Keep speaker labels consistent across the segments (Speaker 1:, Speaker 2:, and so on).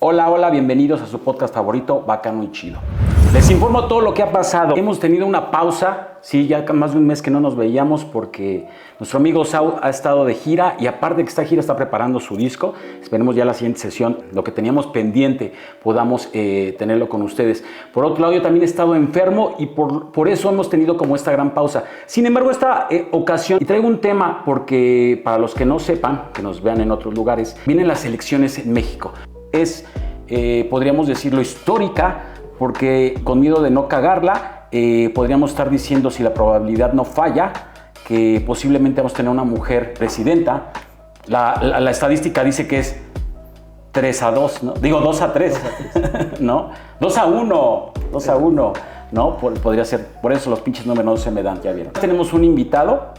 Speaker 1: Hola, hola, bienvenidos a su podcast favorito, Bacano y Chido. Les informo todo lo que ha pasado. Hemos tenido una pausa, sí, ya más de un mes que no nos veíamos porque nuestro amigo Sau ha estado de gira y aparte que esta gira está preparando su disco. Esperemos ya la siguiente sesión, lo que teníamos pendiente, podamos tenerlo con ustedes. Por otro lado, yo también he estado enfermo y por eso hemos tenido como esta gran pausa. Sin embargo, esta ocasión, y traigo un tema porque para los que no sepan, que nos vean en otros lugares, vienen las elecciones en México. Es, podríamos decirlo, histórica, porque con miedo de no cagarla, podríamos estar diciendo, si la probabilidad no falla, que posiblemente vamos a tener una mujer presidenta. La estadística dice que es 3-2, ¿no? Digo 2-3, ¿no? 2-1, ¿no? Podría ser, por eso los pinches números no se me dan, ya vieron. Tenemos un invitado,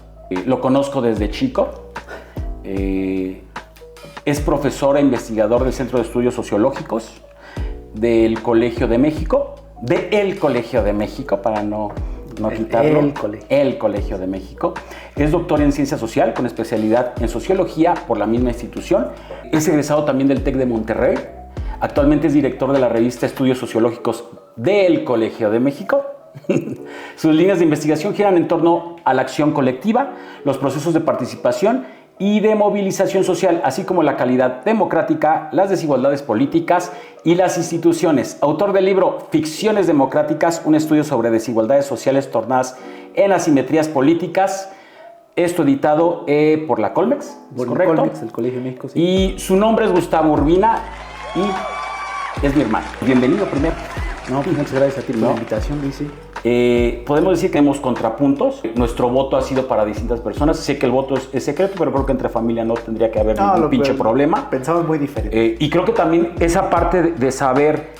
Speaker 1: lo conozco desde chico, es profesor e investigador del Centro de Estudios Sociológicos del Colegio de México, para no quitarlo. El Colegio de México. Es doctor en Ciencia Social con especialidad en Sociología por la misma institución. Es egresado también del TEC de Monterrey. Actualmente es director de la revista Estudios Sociológicos del Colegio de México. Sus líneas de investigación giran en torno a la acción colectiva, los procesos de participación y de movilización social, así como la calidad democrática, las desigualdades políticas y las instituciones. Autor del libro Ficciones Democráticas, un estudio sobre desigualdades sociales tornadas en asimetrías políticas. Esto editado por la Colmex, ¿es correcto?
Speaker 2: Colmex, el Colegio de México, sí.
Speaker 1: Y su nombre es Gustavo Urbina y es mi hermano. Bienvenido primero.
Speaker 2: No, pues muchas gracias a ti por la invitación, Luis.
Speaker 1: Podemos decir que tenemos contrapuntos. Nuestro voto ha sido para distintas personas. Sé que el voto es secreto, pero creo que entre familia no tendría que haber ningún pinche problema.
Speaker 2: Pensamos muy diferente.
Speaker 1: Y creo que también esa parte de saber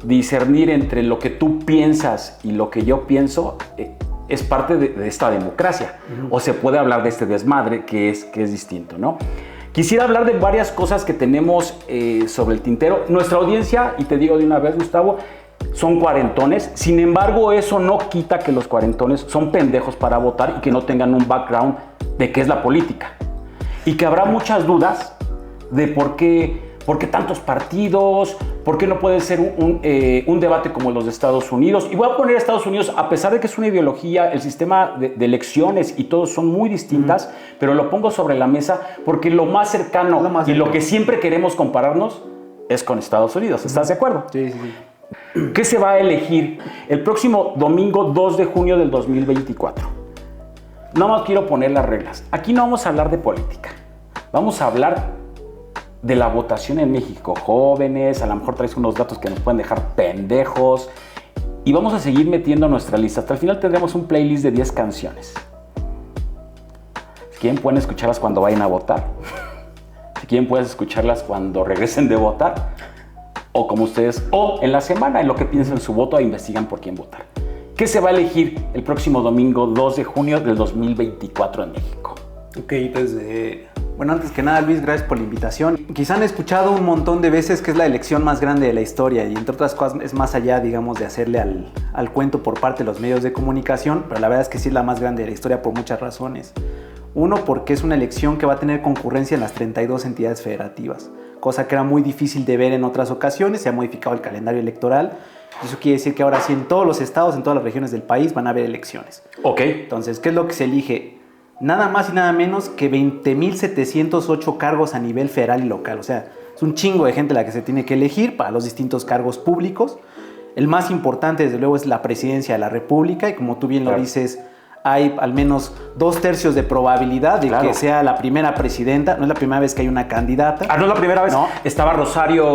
Speaker 1: discernir entre lo que tú piensas y lo que yo pienso es parte de esta democracia. O se puede hablar de este desmadre que es distinto, ¿no? Quisiera hablar de varias cosas que tenemos sobre el tintero. Nuestra audiencia, y te digo de una vez, Gustavo, son cuarentones. Sin embargo, eso no quita que los cuarentones son pendejos para votar y que no tengan un background de qué es la política. Y que habrá muchas dudas de por qué tantos partidos, por qué no puede ser un debate como los de Estados Unidos. Y voy a poner a Estados Unidos, a pesar de que es una ideología, el sistema de elecciones y todo son muy distintas, pero lo pongo sobre la mesa porque lo más cercano y lo que siempre queremos compararnos es con Estados Unidos. ¿Estás de acuerdo?
Speaker 2: Sí.
Speaker 1: ¿Qué se va a elegir el próximo domingo 2 de junio del 2024? Nada más quiero poner las reglas. Aquí no vamos a hablar de política. Vamos a hablar de la votación en México. Jóvenes, a lo mejor traes unos datos que nos pueden dejar pendejos. Y vamos a seguir metiendo nuestra lista. Hasta el final tendremos un playlist de 10 canciones. Si quieren pueden escucharlas cuando vayan a votar. Si quieren pueden escucharlas cuando regresen de votar. O como ustedes, o en la semana, en lo que piensen su voto e investigan por quién votar. ¿Qué se va a elegir el próximo domingo 2 de junio del 2024 en México?
Speaker 2: Ok, pues, bueno, antes que nada, Luis, gracias por la invitación. Quizá han escuchado un montón de veces que es la elección más grande de la historia y entre otras cosas es más allá, digamos, de hacerle al cuento por parte de los medios de comunicación, pero la verdad es que sí es la más grande de la historia por muchas razones. Uno, porque es una elección que va a tener concurrencia en las 32 entidades federativas, cosa que era muy difícil de ver en otras ocasiones. Se ha modificado el calendario electoral. Eso quiere decir que ahora sí en todos los estados, en todas las regiones del país van a haber elecciones.
Speaker 1: Ok.
Speaker 2: Entonces, ¿qué es lo que se elige? Nada más y nada menos que 20.708 cargos a nivel federal y local. O sea, es un chingo de gente la que se tiene que elegir para los distintos cargos públicos. El más importante, desde luego, es la presidencia de la República y como tú bien lo dices, hay al menos 2/3 de probabilidad de que sea la primera presidenta. No es la primera vez que hay una candidata.
Speaker 1: Ah, no es la primera vez.
Speaker 2: No.
Speaker 1: Estaba Rosario...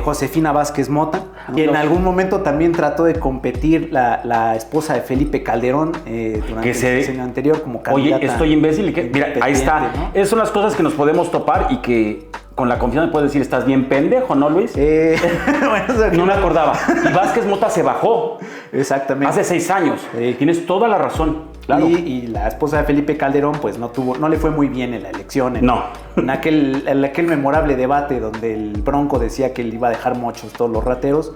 Speaker 2: Josefina Vázquez Mota. Y en algún momento también trató de competir la esposa de Felipe Calderón durante el sexenio anterior como candidata.
Speaker 1: Oye, estoy imbécil. Mira, ahí está. ¿No? Esas son las cosas que nos podemos topar y que con la confianza me puedes decir, estás bien pendejo, ¿no, Luis?
Speaker 2: Bueno,
Speaker 1: no me acordaba. Y Vázquez Mota se bajó.
Speaker 2: Exactamente.
Speaker 1: Hace 6 años. Tienes toda la razón. Claro.
Speaker 2: Y la esposa de Felipe Calderón, pues no le fue muy bien en la elección. En aquel memorable debate donde el Bronco decía que él iba a dejar mochos todos los rateros.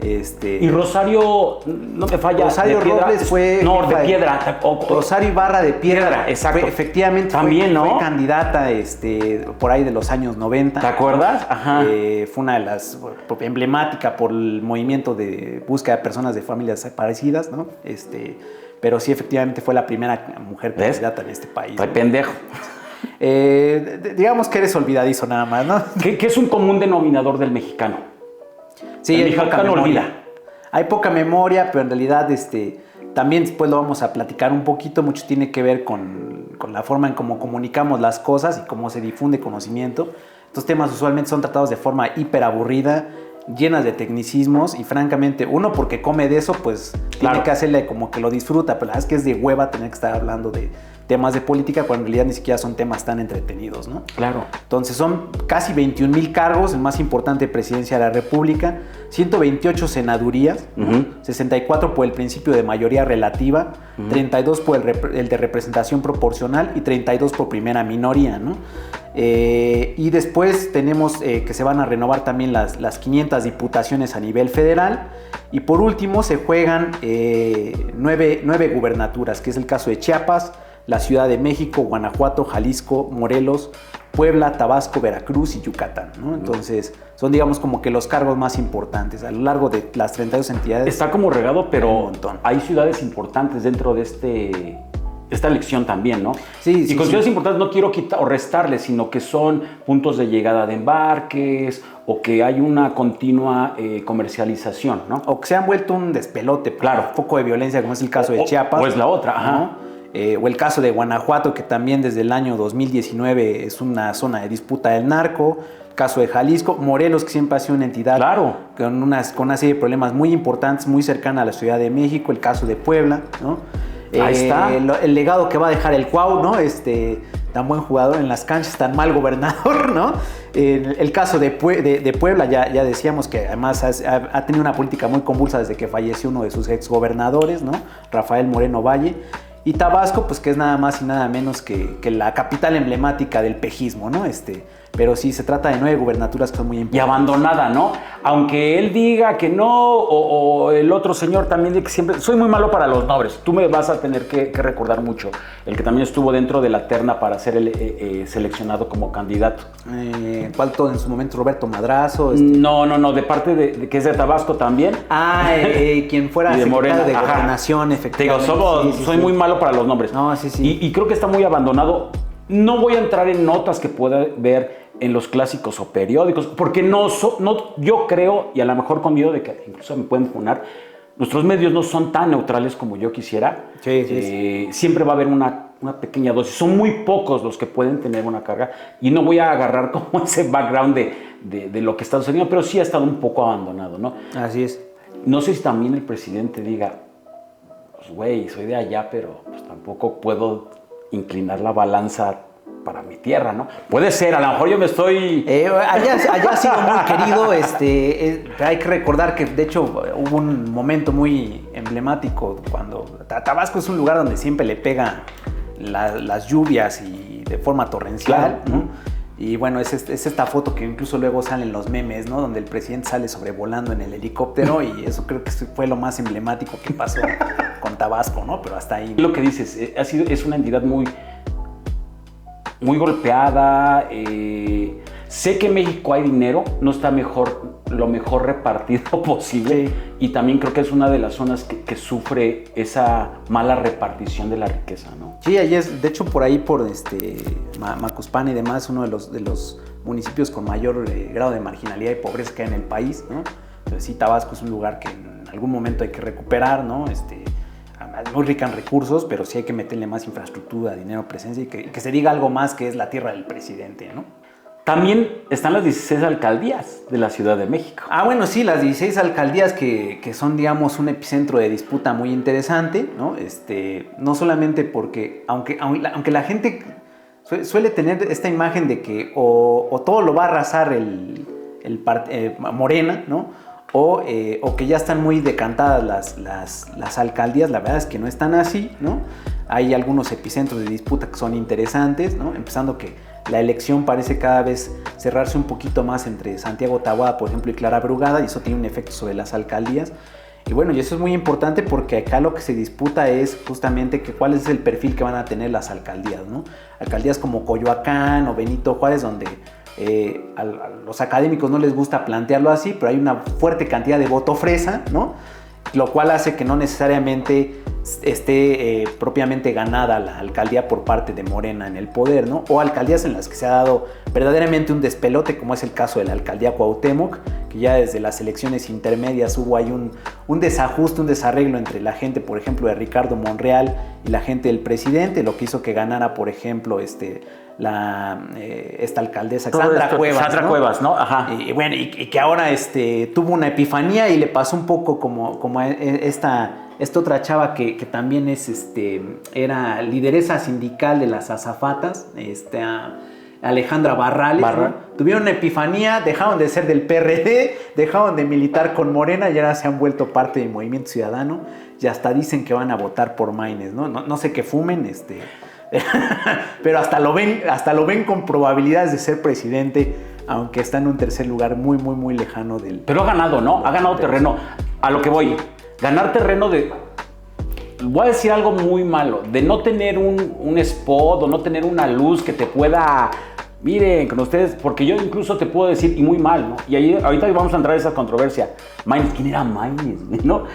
Speaker 1: Y Rosario, no me falla.
Speaker 2: Rosario Robles fue...
Speaker 1: No, de Piedra.
Speaker 2: Rosario Ibarra de Piedra.
Speaker 1: Exacto.
Speaker 2: Efectivamente
Speaker 1: también,
Speaker 2: fue candidata por ahí de los años 90.
Speaker 1: ¿Te acuerdas? Ajá.
Speaker 2: Fue una de las emblemática por el movimiento de búsqueda de personas de familias desaparecidas, ¿no? Pero sí, efectivamente fue la primera mujer candidata en este país.
Speaker 1: Ay, pendejo.
Speaker 2: Digamos que eres olvidadizo nada más, ¿no?
Speaker 1: ¿Qué es un común denominador del mexicano?
Speaker 2: Sí,
Speaker 1: el mexicano olvida.
Speaker 2: Hay poca memoria, pero en realidad también después lo vamos a platicar un poquito. Mucho tiene que ver con la forma en cómo comunicamos las cosas y cómo se difunde conocimiento. Estos temas usualmente son tratados de forma hiper aburrida, llenas de tecnicismos y francamente uno porque come de eso pues tiene que hacerle como que lo disfruta, pero la verdad es que es de hueva tener que estar hablando de temas de política cuando en realidad ni siquiera son temas tan entretenidos, ¿no?
Speaker 1: Claro.
Speaker 2: Entonces son casi 21,000 cargos, el más importante de presidencia de la República, 128 senadurías, 64 por el principio de mayoría relativa, 32 por el de representación proporcional y 32 por primera minoría, ¿no? Y después tenemos que se van a renovar también las 500 diputaciones a nivel federal. Y por último se juegan 9 gubernaturas, que es el caso de Chiapas, la Ciudad de México, Guanajuato, Jalisco, Morelos, Puebla, Tabasco, Veracruz y Yucatán, ¿no? Entonces son digamos como que los cargos más importantes a lo largo de las 32 entidades.
Speaker 1: Está como regado, pero hay ciudades importantes dentro de esta elección también, ¿no?
Speaker 2: Sí,
Speaker 1: y con ciudades importantes no quiero quitar o restarles, sino que son puntos de llegada de embarques o que hay una continua comercialización, ¿no?
Speaker 2: O que se han vuelto un despelote,
Speaker 1: claro,
Speaker 2: un foco de violencia como es el caso de Chiapas.
Speaker 1: O es la otra, ajá.
Speaker 2: ¿no? O el caso de Guanajuato, que también desde el año 2019 es una zona de disputa del narco. Caso de Jalisco, Morelos, que siempre ha sido una entidad con una serie de problemas muy importantes, muy cercana a la Ciudad de México. El caso de Puebla, ¿no?
Speaker 1: Ahí está.
Speaker 2: El legado que va a dejar el Cuau, ¿no? Tan buen jugador en las canchas, tan mal gobernador, ¿no? El caso de Puebla, ya decíamos que además ha tenido una política muy convulsa desde que falleció uno de sus exgobernadores, ¿no? Rafael Moreno Valle. Y Tabasco, pues que es nada más y nada menos que la capital emblemática del pejismo, ¿no? Pero sí, se trata de 9 gubernaturas que son muy importantes.
Speaker 1: Y abandonada, ¿no? Aunque él diga que no, o el otro señor también dice que siempre... Soy muy malo para los nombres. Tú me vas a tener que recordar mucho. El que también estuvo dentro de la terna para ser seleccionado como candidato.
Speaker 2: ¿Cuál todo en su momento? ¿Roberto Madrazo?
Speaker 1: No, de parte de que es de Tabasco también.
Speaker 2: Quien fuera secretario de Gobernación, efectivamente.
Speaker 1: Te digo, soy muy malo para los nombres.
Speaker 2: No, sí.
Speaker 1: Y creo que está muy abandonado. No voy a entrar en notas que pueda ver en los clásicos o periódicos, porque yo creo, y a lo mejor con miedo de que incluso me pueden funar, nuestros medios no son tan neutrales como yo quisiera.
Speaker 2: Sí.
Speaker 1: Siempre va a haber una pequeña dosis. Son muy pocos los que pueden tener una carga, y no voy a agarrar como ese background de lo que está sucediendo, pero sí ha estado un poco abandonado, ¿no?
Speaker 2: Así es.
Speaker 1: No sé si también el presidente diga, pues güey, soy de allá, pero pues tampoco puedo inclinar la balanza para mi tierra, ¿no? Puede ser, a lo mejor yo me estoy...
Speaker 2: Allá ha sido muy querido, pero hay que recordar que de hecho hubo un momento muy emblemático cuando Tabasco es un lugar donde siempre le pega las lluvias y de forma torrencial,
Speaker 1: claro,
Speaker 2: ¿no? Y bueno, es esta foto que incluso luego salen los memes, ¿no? Donde el presidente sale sobrevolando en el helicóptero y eso creo que fue lo más emblemático que pasó con Tabasco, ¿no? Pero hasta ahí.
Speaker 1: Lo que dices, es una entidad muy golpeada. Sé que en México hay dinero, no está lo mejor repartido posible.
Speaker 2: Sí.
Speaker 1: Y también creo que es una de las zonas que sufre esa mala repartición de la riqueza, ¿no?
Speaker 2: Sí, ahí es, de hecho por ahí por Macuspana y demás, uno de los municipios con mayor grado de marginalidad y pobreza que hay en el país, ¿no? Entonces sí, Tabasco es un lugar que en algún momento hay que recuperar, ¿no? Es muy rica en recursos, pero sí hay que meterle más infraestructura, dinero, presencia y que se diga algo más que es la tierra del presidente, ¿no?
Speaker 1: También están las 16 alcaldías de la Ciudad de México.
Speaker 2: Bueno, sí, las 16 alcaldías que son, digamos, un epicentro de disputa muy interesante, ¿no? No solamente porque, aunque la gente suele tener esta imagen de que o todo lo va a arrasar Morena, ¿no? O que ya están muy decantadas las alcaldías, la verdad es que no están así, ¿no? Hay algunos epicentros de disputa que son interesantes, ¿no? Empezando que la elección parece cada vez cerrarse un poquito más entre Santiago Taboada, por ejemplo, y Clara Brugada, y eso tiene un efecto sobre las alcaldías. Y bueno, y eso es muy importante porque acá lo que se disputa es justamente cuál es el perfil que van a tener las alcaldías, ¿no? Alcaldías como Coyoacán o Benito Juárez, donde a los académicos no les gusta plantearlo así, pero hay una fuerte cantidad de voto fresa, ¿no? Lo cual hace que no necesariamente esté propiamente ganada la alcaldía por parte de Morena en el poder, ¿no? O alcaldías en las que se ha dado verdaderamente un despelote, como es el caso de la alcaldía Cuauhtémoc, que ya desde las elecciones intermedias hubo ahí un desajuste, un desarreglo entre la gente, por ejemplo, de Ricardo Monreal y la gente del presidente, lo que hizo que ganara, por ejemplo, esta alcaldesa Sandra Cuevas.
Speaker 1: Sandra Cuevas, ¿no? Ajá.
Speaker 2: Y bueno, y que ahora tuvo una epifanía y le pasó un poco como a esta otra chava que también era lideresa sindical de las azafatas, Alejandra Barrales, ¿no? Tuvieron una epifanía, dejaron de ser del PRD, dejaron de militar con Morena y ahora se han vuelto parte del Movimiento Ciudadano y hasta dicen que van a votar por Maynes, ¿no? No sé qué fumen, pero hasta lo ven con probabilidades de ser presidente, aunque está en un tercer lugar muy, muy, muy lejano del...
Speaker 1: Pero ha ganado, ¿no? Ha ganado terreno. A lo que voy, ganar terreno de... Voy a decir algo muy malo, de no tener un spot o no tener una luz que te pueda... Miren, con ustedes, porque yo incluso te puedo decir, y muy mal, ¿no? Y ahí, ahorita vamos a entrar a esa controversia. Maynes, ¿quién era Maynes, no?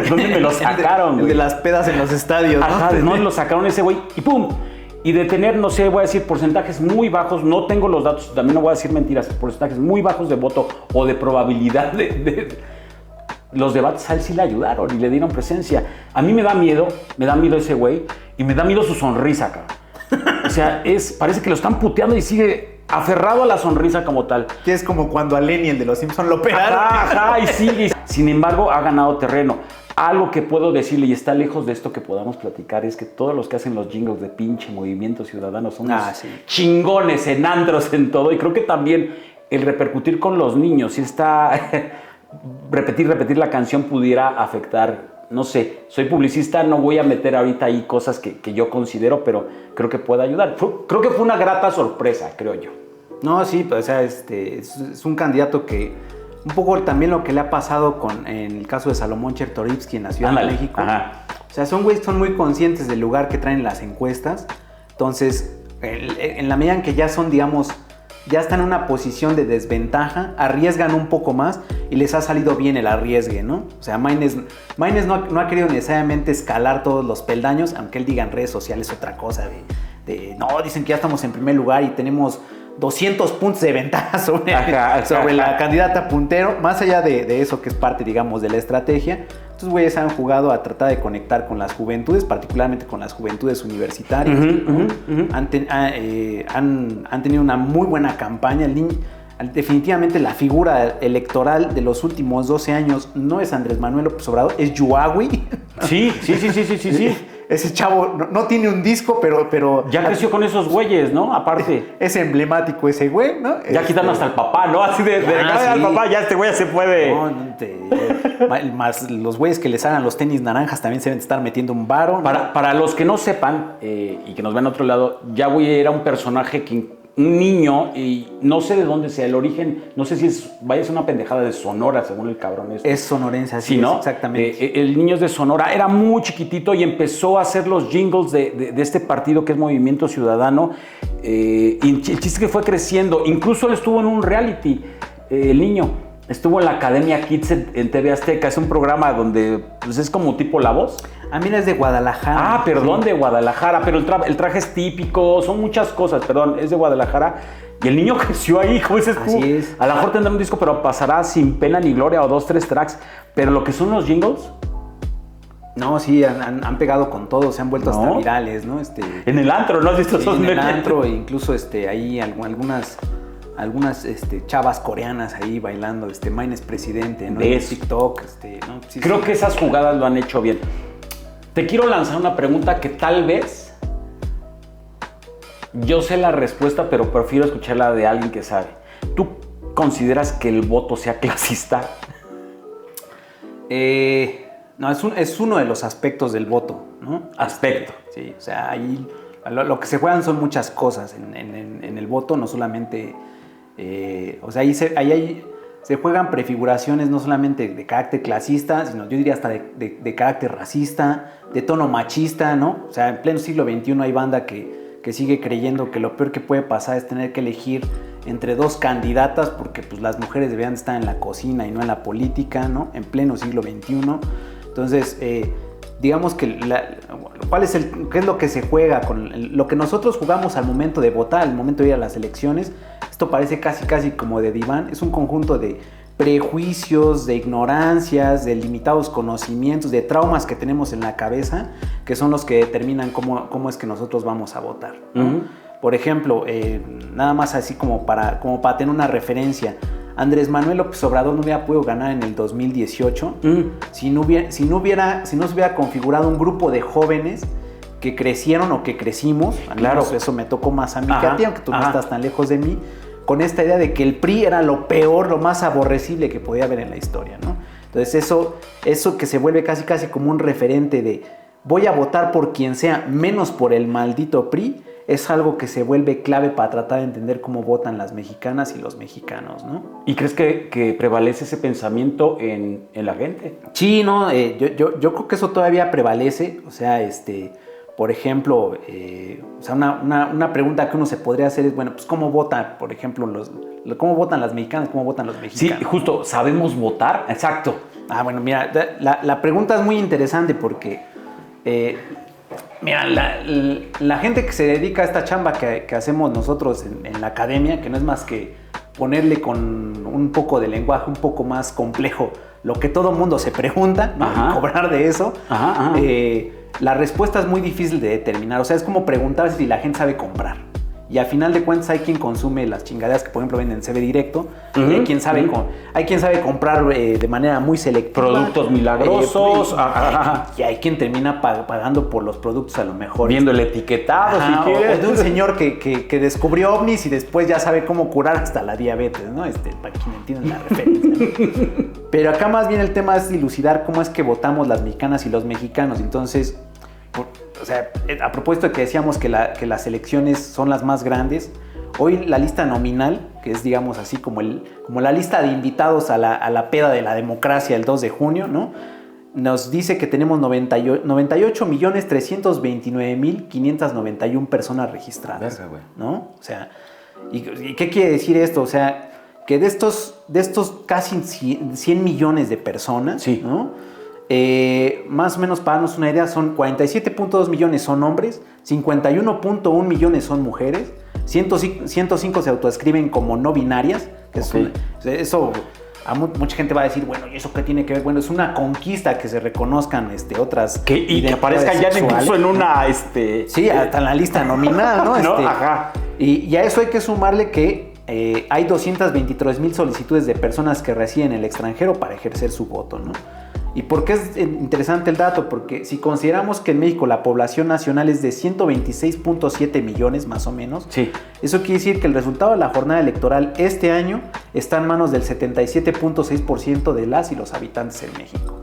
Speaker 1: ¿Dónde me lo sacaron,
Speaker 2: el de las pedas en los estadios, ¿no?
Speaker 1: Ajá, ¿de dónde lo sacaron ese güey? Y ¡pum! Y de tener, no sé, voy a decir porcentajes muy bajos, no tengo los datos, también no voy a decir mentiras, porcentajes muy bajos de voto o de probabilidad los debates a él sí le ayudaron y le dieron presencia. A mí me da miedo ese güey y me da miedo su sonrisa, cabrón. O sea, parece que lo están puteando y sigue aferrado a la sonrisa como tal.
Speaker 2: Que es como cuando a Lenny, el de los Simpsons, lo operaron.
Speaker 1: Ajá, y sigue. Sin embargo, ha ganado terreno. Algo que puedo decirle, y está lejos de esto que podamos platicar, es que todos los que hacen los jingles de pinche Movimiento Ciudadano son chingones en antros, en todo. Y creo que también el repercutir con los niños, si está... repetir la canción pudiera afectar... No sé, soy publicista, no voy a meter ahorita ahí cosas que yo considero, pero creo que puede ayudar. Creo que fue una grata sorpresa, creo yo.
Speaker 2: No, sí, pues, o sea, es un candidato que... Un poco también lo que le ha pasado en el caso de Salomón Chertorivsky en la Ciudad de México.
Speaker 1: Ajá.
Speaker 2: O sea, son muy conscientes del lugar que traen las encuestas. Entonces, en la medida en que ya son, digamos, ya están en una posición de desventaja, arriesgan un poco más y les ha salido bien el arriesgue, ¿no? O sea, Maynes no ha querido necesariamente escalar todos los peldaños, aunque él diga en redes sociales otra cosa no, dicen que ya estamos en primer lugar y tenemos 200 puntos de ventaja sobre la candidata puntero, más allá de eso que es parte, digamos, de la estrategia. Estos güeyes han jugado a tratar de conectar con las juventudes, particularmente con las juventudes universitarias. Han tenido una muy buena campaña. Definitivamente la figura electoral de los últimos 12 años no es Andrés Manuel López Obrador, es Yuawi.
Speaker 1: Sí.
Speaker 2: Ese chavo no tiene un disco, pero...
Speaker 1: Ya creció con esos güeyes, ¿no? Aparte.
Speaker 2: Es emblemático ese güey, ¿no?
Speaker 1: Ya quitando hasta el papá, ¿no? Así de al papá, ya este güey ya se puede.
Speaker 2: Más los güeyes que les hagan los tenis naranjas también se deben estar metiendo un varo, ¿no?
Speaker 1: Para los que no sepan y que nos ven a otro lado, Yahweh era un personaje un niño, y no sé de dónde sea el origen, no sé si vaya a ser una pendejada de Sonora, según el cabrón.
Speaker 2: Es sonorense, así, ¿no? Exactamente.
Speaker 1: El niño es de Sonora, era muy chiquitito y empezó a hacer los jingles de este partido que es Movimiento Ciudadano, y el chiste es que fue creciendo, incluso él estuvo en un reality, el niño. Estuvo en la Academia Kids en TV Azteca, es un programa donde pues, es como tipo La Voz.
Speaker 2: Mira, es de Guadalajara.
Speaker 1: Perdón, sí. De Guadalajara, pero el traje es típico, son muchas cosas, perdón, es de Guadalajara. Y el niño creció ahí, como dices tú.
Speaker 2: Así es.
Speaker 1: A lo mejor tendrá un disco, pero pasará sin pena ni gloria o 2, 3 tracks. Pero lo que son los jingles...
Speaker 2: No, sí, han pegado con todo, se han vuelto hasta virales, ¿no?
Speaker 1: En el antro, ¿no has visto esos
Speaker 2: memes? En el antro, incluso ahí algunas chavas coreanas ahí bailando, Maynes presidente, ¿no? En TikTok, ¿no? Sí,
Speaker 1: creo que esas jugadas lo han hecho bien. Te quiero lanzar una pregunta que tal vez yo sé la respuesta, pero prefiero escucharla de alguien que sabe. ¿Tú consideras que el voto sea clasista?
Speaker 2: No, es uno de los aspectos del voto, ¿no?
Speaker 1: Aspecto.
Speaker 2: Sí, o sea, ahí lo que se juegan son muchas cosas en el voto, no solamente... o sea, ahí se juegan prefiguraciones no solamente de carácter clasista, sino yo diría hasta de carácter racista, de tono machista, ¿no? O sea, en pleno siglo XXI hay banda que sigue creyendo que lo peor que puede pasar es tener que elegir entre dos candidatas porque pues, las mujeres deberían estar en la cocina y no en la política, ¿no? En pleno siglo XXI. Entonces, digamos que ¿qué es lo que se juega? Con lo que nosotros jugamos al momento de votar, al momento de ir a las elecciones, esto parece casi como de diván, es un conjunto de prejuicios, de ignorancias, de limitados conocimientos, de traumas que tenemos en la cabeza, que son los que determinan cómo es que nosotros vamos a votar, ¿no? Uh-huh. Por ejemplo, nada más así como para tener una referencia, Andrés Manuel López Obrador no hubiera podido ganar en el 2018 si no se hubiera configurado un grupo de jóvenes que crecieron o que crecimos, claro, eso me tocó más a mí que a ti, aunque tú no estás tan lejos de mí, con esta idea de que el PRI era lo peor, lo más aborrecible que podía haber en la historia, ¿no? Entonces eso que se vuelve casi como un referente de voy a votar por quien sea, menos por el maldito PRI, es algo que se vuelve clave para tratar de entender cómo votan las mexicanas y los mexicanos, ¿no?
Speaker 1: ¿Y crees que prevalece ese pensamiento en la gente?
Speaker 2: Sí, no, yo creo que eso todavía prevalece, o sea, por ejemplo, o sea, una pregunta que uno se podría hacer es, bueno, pues ¿cómo votan, por ejemplo, cómo votan las mexicanas, cómo votan los mexicanos?
Speaker 1: Sí, justo, ¿sabemos votar? Exacto.
Speaker 2: Bueno, mira, la pregunta es muy interesante porque, mira, la gente que se dedica a esta chamba que hacemos nosotros en la academia, que no es más que ponerle con un poco de lenguaje un poco más complejo lo que todo mundo se pregunta, ¿no? Y cobrar de eso, la respuesta es muy difícil de determinar. O sea, es como preguntar si la gente sabe comprar. Y al final de cuentas hay quien consume las chingaderas que, por ejemplo, venden en CB Directo. Y hay quien sabe comprar de manera muy selectiva.
Speaker 1: Productos milagrosos.
Speaker 2: Y hay quien termina pagando por los productos a lo mejor.
Speaker 1: Viendo el etiquetado, si quieres.
Speaker 2: O de un señor que descubrió ovnis y después ya sabe cómo curar hasta la diabetes, ¿no? Para quien entienda la referencia, ¿no? Pero acá más bien el tema es dilucidar cómo es que votamos las mexicanas y los mexicanos. Entonces, o sea, a propósito de que decíamos que las elecciones son las más grandes, hoy la lista nominal, que es digamos así como la lista de invitados a la peda de la democracia el 2 de junio, ¿no? Nos dice que tenemos 98.329.591 personas registradas.
Speaker 1: Verga, güey.
Speaker 2: ¿No? O sea, ¿y qué quiere decir esto? O sea, que de estos casi 100 millones de personas,
Speaker 1: sí,
Speaker 2: ¿no? Más o menos para darnos una idea, son 47.2 millones son hombres, 51.1 millones son mujeres, 105 se autoescriben como no binarias, que eso a mucha gente va a decir, bueno, ¿y eso qué tiene que ver? Bueno, es una conquista que se reconozcan otras
Speaker 1: y que aparezcan ya incluso en una...
Speaker 2: Sí, hasta en la lista nominal, ¿no?
Speaker 1: ¿No? Ajá.
Speaker 2: Y a eso hay que sumarle que hay 223,000 solicitudes de personas que residen en el extranjero para ejercer su voto, ¿no? ¿Y por qué es interesante el dato? Porque si consideramos que en México la población nacional es de 126.7 millones más o menos,
Speaker 1: sí,
Speaker 2: eso quiere decir que el resultado de la jornada electoral este año está en manos del 77.6% de las y los habitantes en México.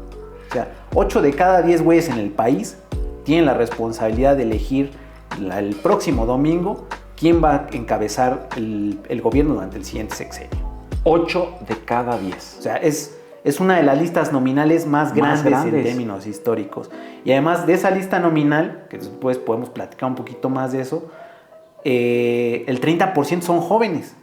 Speaker 2: O sea, 8 de cada 10 güeyes en el país tienen la responsabilidad de elegir el próximo domingo quién va a encabezar el gobierno durante el siguiente sexenio.
Speaker 1: 8 de cada 10.
Speaker 2: O sea, es una de las listas nominales más grandes en términos históricos. Y además de esa lista nominal, que después podemos platicar un poquito más de eso, el 30% son jóvenes.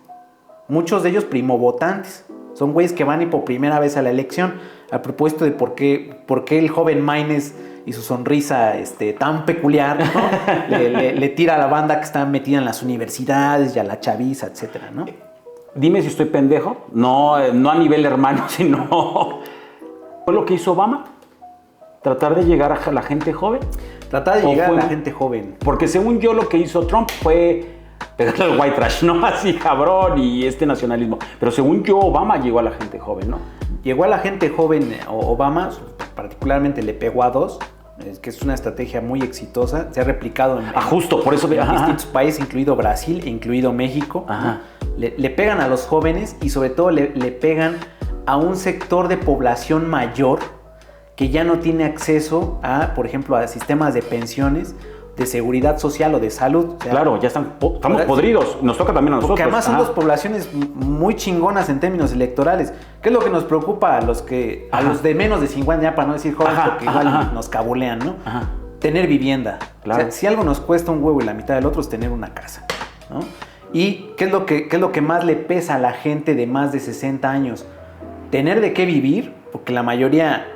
Speaker 2: Muchos de ellos primovotantes. Son güeyes que van y por primera vez a la elección. A propósito de por qué el joven Maines y su sonrisa tan peculiar, ¿no? le tira a la banda que está metida en las universidades y a la chaviza, etcétera, ¿no?
Speaker 1: Dime si estoy pendejo, no a nivel hermano, sino... ¿Fue lo que hizo Obama? ¿Tratar de llegar a la gente joven?
Speaker 2: Tratar de llegar a la gente joven.
Speaker 1: Porque según yo lo que hizo Trump fue pegarle al white trash, ¿no? Así cabrón y nacionalismo. Pero según yo Obama llegó a la gente joven, ¿no?
Speaker 2: Llegó a la gente joven Obama, particularmente le pegó a dos, que es una estrategia muy exitosa. Se ha replicado
Speaker 1: justo, por eso...
Speaker 2: en distintos países, incluido Brasil, incluido México.
Speaker 1: Ajá.
Speaker 2: Le pegan a los jóvenes y sobre todo le pegan a un sector de población mayor que ya no tiene acceso a, por ejemplo, a sistemas de pensiones de seguridad social o de salud. O sea,
Speaker 1: claro, ya estamos podridos. Nos toca también a nosotros.
Speaker 2: Porque además son dos poblaciones muy chingonas en términos electorales. ¿Qué es lo que nos preocupa a los de menos de 50, ya para no decir jóvenes, porque igual nos cabulean, ¿no? Tener vivienda. Claro. O sea, si algo nos cuesta un huevo y la mitad del otro es tener una casa, ¿no? ¿Y qué es lo que más le pesa a la gente de más de 60 años? Tener de qué vivir, porque la mayoría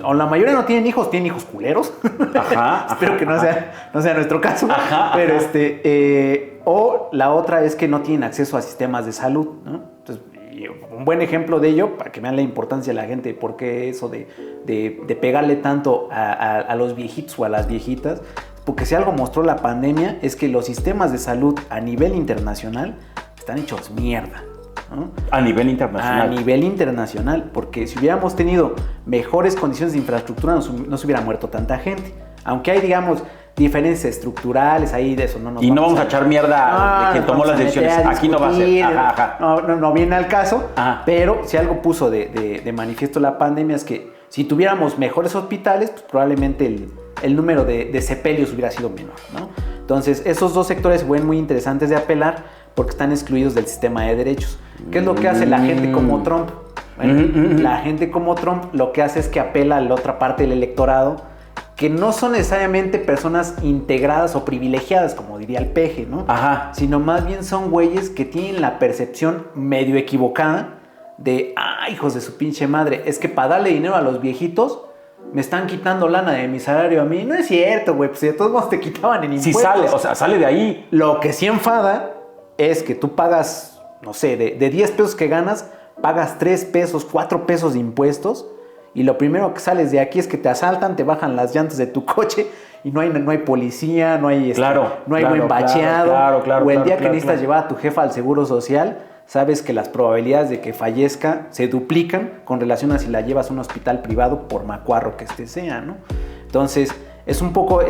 Speaker 2: no tienen hijos culeros. Espero que no sea nuestro caso. Pero o la otra es que no tienen acceso a sistemas de salud, ¿no? Entonces, un buen ejemplo de ello, para que vean la importancia de la gente, por qué eso de pegarle tanto a los viejitos o a las viejitas, porque si algo mostró la pandemia es que los sistemas de salud a nivel internacional están hechos mierda, ¿no?
Speaker 1: A nivel internacional.
Speaker 2: A nivel internacional, porque si hubiéramos tenido mejores condiciones de infraestructura no se hubiera muerto tanta gente. Aunque hay, digamos, diferencias estructurales ahí de eso. No
Speaker 1: vamos a echar mierda de quien tomó las decisiones. Aquí no va a ser.
Speaker 2: No viene al caso, pero si algo puso de manifiesto la pandemia es que si tuviéramos mejores hospitales, pues probablemente el número de sepelios hubiera sido menor, ¿no? Entonces, esos dos sectores se ven muy interesantes de apelar porque están excluidos del sistema de derechos. ¿Qué es lo que hace la gente como Trump? Bueno, la gente como Trump lo que hace es que apela a la otra parte del electorado, que no son necesariamente personas integradas o privilegiadas, como diría el peje, ¿no? Sino más bien son güeyes que tienen la percepción medio equivocada de, hijos de su pinche madre, es que para darle dinero a los viejitos me están quitando lana de mi salario a mí. No es cierto, güey, pues de todos modos te quitaban en impuestos.
Speaker 1: Si sale de ahí.
Speaker 2: Lo que sí enfada es que tú pagas, no sé, de 10 pesos que ganas, pagas 3 pesos, 4 pesos de impuestos, y lo primero que sales de aquí es que te asaltan, te bajan las llantas de tu coche y no hay policía, no hay buen bacheado. O el día que necesitas llevar a tu jefa al seguro social, sabes que las probabilidades de que fallezca se duplican con relación a si la llevas a un hospital privado, por macuarro que sea, ¿no? Entonces, es un poco,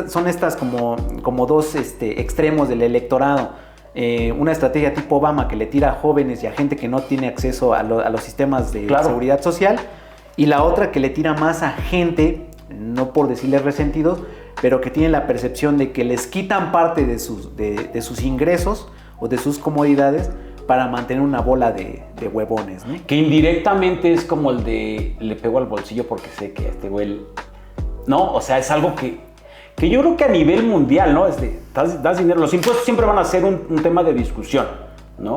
Speaker 2: son estas como dos extremos del electorado. Una estrategia tipo Obama que le tira a jóvenes y a gente que no tiene acceso a los sistemas de seguridad social, y la otra que le tira más a gente, no por decirles resentidos, pero que tienen la percepción de que les quitan parte de sus ingresos o de sus comodidades para mantener una bola de huevones, ¿no?
Speaker 1: Que indirectamente es como el de le pego al bolsillo porque sé que este güey, ¿no? O sea, es algo que yo creo que a nivel mundial, ¿no? Das dinero. Los impuestos siempre van a ser un tema de discusión, ¿no?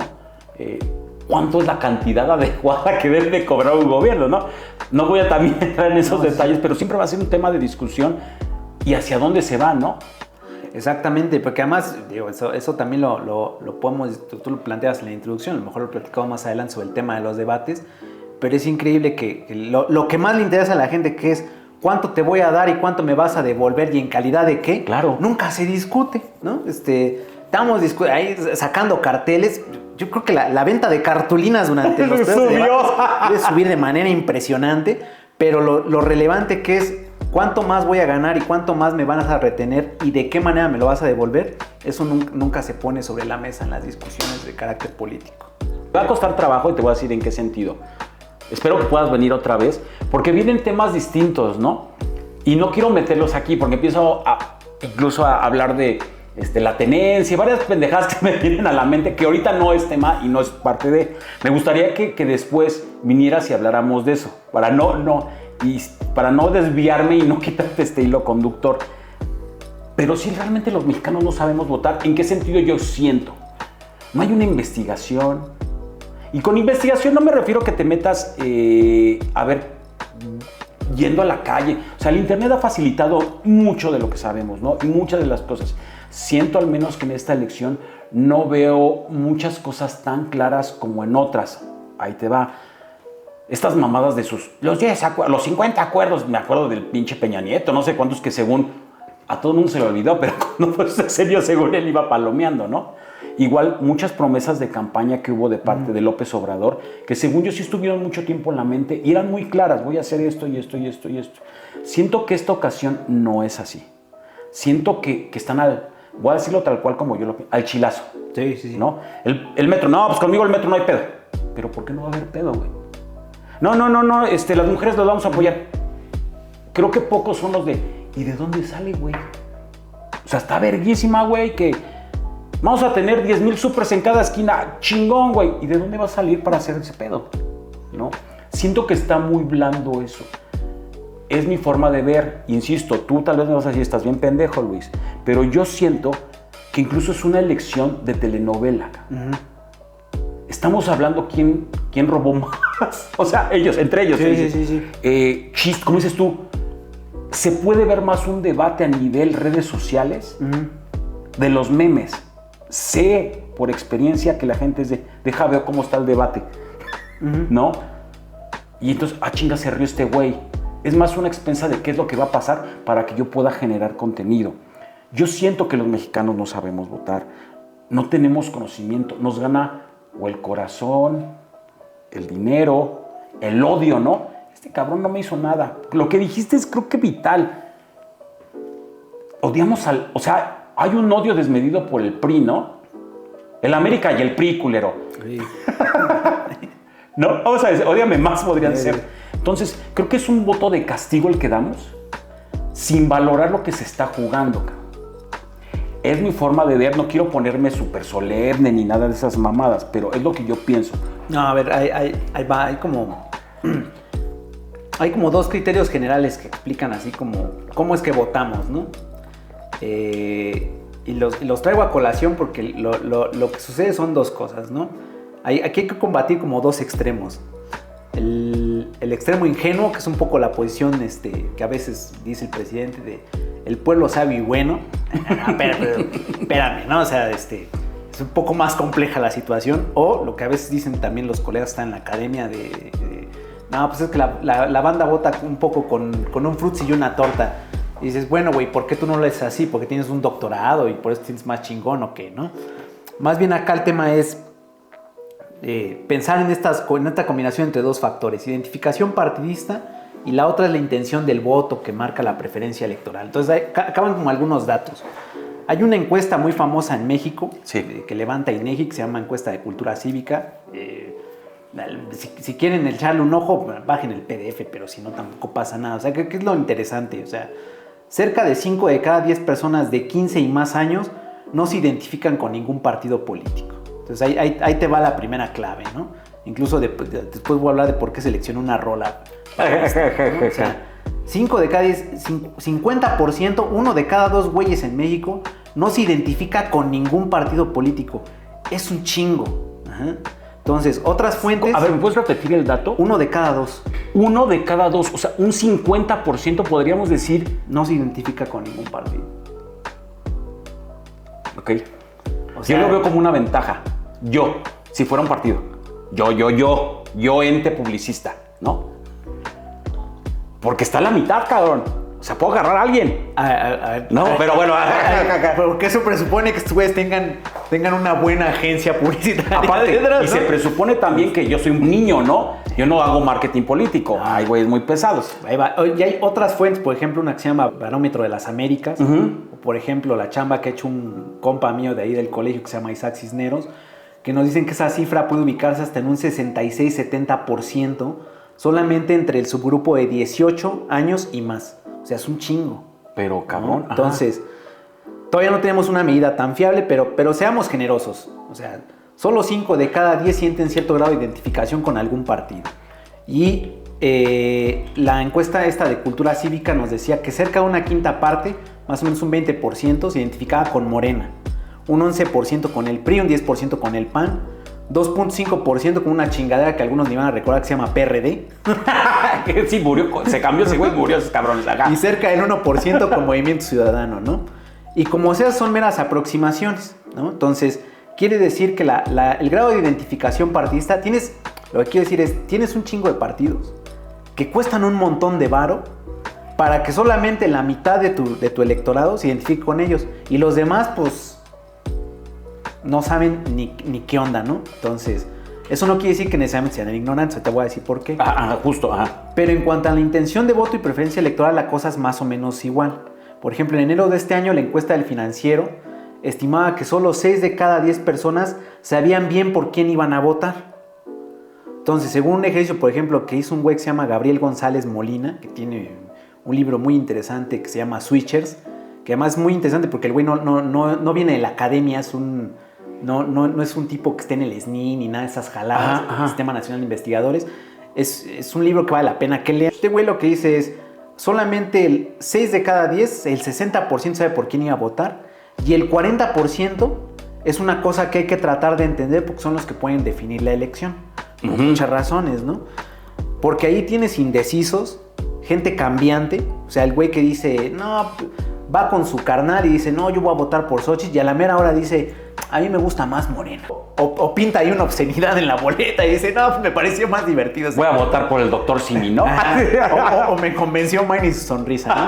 Speaker 1: ¿Cuánto es la cantidad adecuada que debe de cobrar un gobierno, no? No voy a también entrar en esos detalles, pero siempre va a ser un tema de discusión y hacia dónde se va, ¿no?
Speaker 2: Exactamente, porque además, digo, eso también lo podemos, tú lo planteas en la introducción, a lo mejor lo platicamos más adelante sobre el tema de los debates, pero es increíble que lo que más le interesa a la gente, que es cuánto te voy a dar y cuánto me vas a devolver y en calidad de qué, nunca se discute, ¿no? Estamos ahí sacando carteles. Yo creo que la venta de cartulinas durante los debates debe subir de manera impresionante, pero lo relevante que es cuánto más voy a ganar y cuánto más me van a retener y de qué manera me lo vas a devolver, eso nunca se pone sobre la mesa en las discusiones de carácter político.
Speaker 1: Va a costar trabajo y te voy a decir en qué sentido. Espero que puedas venir otra vez, porque vienen temas distintos, ¿no? Y no quiero meterlos aquí porque empiezo incluso a hablar de la tenencia y varias pendejadas que me vienen a la mente que ahorita no es tema y no es parte de. Me gustaría que después vinieras y habláramos de eso, para no desviarme y no quitarte este hilo conductor. Pero si realmente los mexicanos no sabemos votar, ¿en qué sentido yo siento? No hay una investigación. Y con investigación no me refiero a que te metas yendo a la calle. O sea, el internet ha facilitado mucho de lo que sabemos, ¿no? Y muchas de las cosas. Siento al menos que en esta elección no veo muchas cosas tan claras como en otras. Ahí te va. Estas mamadas de los 50 acuerdos, me acuerdo del pinche Peña Nieto, no sé cuántos que según a todo el mundo se le olvidó, pero cuando fue serio según él iba palomeando, ¿no? Igual muchas promesas de campaña que hubo de parte de López Obrador, que según yo sí estuvieron mucho tiempo en la mente y eran muy claras, voy a hacer esto y esto y esto y esto. Siento que esta ocasión no es así. Siento que están voy a decirlo tal cual como yo lo pienso, al chilazo.
Speaker 2: Sí.
Speaker 1: ¿No? El metro, no, pues conmigo el metro no hay pedo. Pero ¿por qué no va a haber pedo, güey? No, las mujeres las vamos a apoyar. Creo que pocos son los de, ¿y de dónde sale, güey? sea, está verguísima, güey, que vamos a tener 10,000 supers en cada esquina. Chingón, güey. ¿Y de dónde va a salir para hacer ese pedo? ¿No? Siento que está muy blando eso. Es mi forma de ver. Insisto, tú tal vez me vas a decir, estás bien pendejo, Luis. Pero yo siento que incluso es una elección de telenovela. Estamos hablando quién robó más. O sea, ellos, entre ellos.
Speaker 2: Sí.
Speaker 1: ¿Cómo dices tú? ¿Se puede ver más un debate a nivel redes sociales? De los memes. Sé por experiencia que la gente es de, deja ver cómo está el debate. ¿No? Y entonces, chinga, se rió este güey. Es más una expensa de qué es lo que va a pasar para que yo pueda generar contenido. Yo siento que los mexicanos no sabemos votar. No tenemos conocimiento. Nos gana o el corazón, el dinero, el odio, ¿no? Este cabrón no me hizo nada. Lo que dijiste es, creo que vital. Odiamos o sea, hay un odio desmedido por el PRI, ¿no? El América y el PRI, culero. Sí. ¿No? O sea, ódiame más podrían ser. Entonces, creo que es un voto de castigo el que damos sin valorar lo que se está jugando, cabrón. Es mi forma de ver, no quiero ponerme súper solemne ni nada de esas mamadas, pero es lo que yo pienso.
Speaker 2: No, a ver, hay como dos criterios generales que explican así como cómo es que votamos, ¿no? Y los traigo a colación porque lo que sucede son dos cosas, ¿no? Aquí hay que combatir como dos extremos. El extremo ingenuo, que es un poco la posición que a veces dice el presidente de el pueblo sabio y bueno. Espérame, ¿no? O sea, es un poco más compleja la situación. O lo que a veces dicen también los colegas que están en la academia no, pues es que la banda vota un poco con un frutzi y una torta. Y dices, bueno, güey, ¿por qué tú no lo haces así? Porque tienes un doctorado y por eso tienes más chingón o qué, ¿no? Más bien acá el tema es pensar en esta combinación entre dos factores, identificación partidista y la otra es la intención del voto que marca la preferencia electoral. Entonces, acaban como algunos datos. Hay una encuesta muy famosa en México que levanta INEGI, que se llama Encuesta de Cultura Cívica. Si quieren echarle un ojo, bajen el PDF, pero si no, tampoco pasa nada. O sea, ¿qué es lo interesante? O sea, cerca de 5 de cada 10 personas de 15 y más años no se identifican con ningún partido político. Entonces, ahí te va la primera clave, ¿no? Incluso después voy a hablar de por qué seleccioné una rola. ¿No? O sea, 5 de cada 10, 50%, 1 de cada 2 güeyes en México no se identifica con ningún partido político. Es un chingo. Ajá. Entonces, otras fuentes...
Speaker 1: A ver, ¿me puedes repetir el dato?
Speaker 2: 1 de cada 2.
Speaker 1: 1 de cada 2, o sea, un 50% podríamos decir...
Speaker 2: No se identifica con ningún partido.
Speaker 1: Ok. O sea, yo lo veo como una ventaja. Yo, si fuera un partido. Yo ente publicista, ¿no? Porque está a la mitad, cabrón. O sea, puedo agarrar a alguien. No, pero bueno.
Speaker 2: Porque eso presupone que estos güeyes tengan una buena agencia publicitaria.
Speaker 1: Aparte, ¿no? Y se presupone también que yo soy un niño, ¿no? Yo no hago marketing político. Hay güeyes muy pesados.
Speaker 2: Ahí va. Y hay otras fuentes, por ejemplo, una que se llama Barómetro de las Américas. O por ejemplo, la chamba que ha hecho un compa mío de ahí del colegio que se llama Isaac Cisneros, que nos dicen que esa cifra puede ubicarse hasta en un 66-70% solamente entre el subgrupo de 18 años y más. O sea, es un chingo.
Speaker 1: Pero, cabrón.
Speaker 2: ¿No? Entonces, todavía no tenemos una medida tan fiable, pero seamos generosos. O sea, solo 5 de cada 10 sienten cierto grado de identificación con algún partido. Y la encuesta esta de cultura cívica nos decía que cerca de una quinta parte, más o menos un 20%, se identificaba con Morena. Un 11% con el PRI, un 10% con el PAN, 2.5% con una chingadera que algunos ni van a recordar que se llama PRD.
Speaker 1: Sí, murió, se cambió ese güey, murió esos cabrones acá.
Speaker 2: Y cerca del 1% con Movimiento Ciudadano, ¿no? Y como sea, son meras aproximaciones, ¿no? Entonces, quiere decir que el grado de identificación partidista, lo que quiere decir es, tienes un chingo de partidos que cuestan un montón de varo para que solamente la mitad de tu electorado se identifique con ellos. Y los demás, pues, no saben ni qué onda, ¿no? Entonces, eso no quiere decir que necesariamente sean ignorantes. Te voy a decir por qué.
Speaker 1: Justo.
Speaker 2: Pero en cuanto a la intención de voto y preferencia electoral, la cosa es más o menos igual. Por ejemplo, en enero de este año, la encuesta del Financiero estimaba que solo 6 de cada 10 personas sabían bien por quién iban a votar. Entonces, según un ejercicio, por ejemplo, que hizo un güey que se llama Gabriel González Molina, que tiene un libro muy interesante que se llama Switchers, que además es muy interesante porque el güey no viene de la academia, no es un tipo que esté en el SNI ni nada de esas jaladas, el Sistema Nacional de Investigadores. Es un libro que vale la pena que lean. Este güey lo que dice es, solamente el 6 de cada 10, el 60% sabe por quién iba a votar, y el 40% es una cosa que hay que tratar de entender porque son los que pueden definir la elección. Por muchas razones, ¿no? Porque ahí tienes indecisos, gente cambiante, o sea, el güey que dice, no, va con su carnal y dice, no, yo voy a votar por Xochitl, y a la mera hora dice, a mí me gusta más Morena. O pinta ahí una obscenidad en la boleta y dice, no, me pareció más divertido.
Speaker 1: Voy a votar por el doctor Simi, ¿no?
Speaker 2: o me convenció Mine y su sonrisa, ¿no?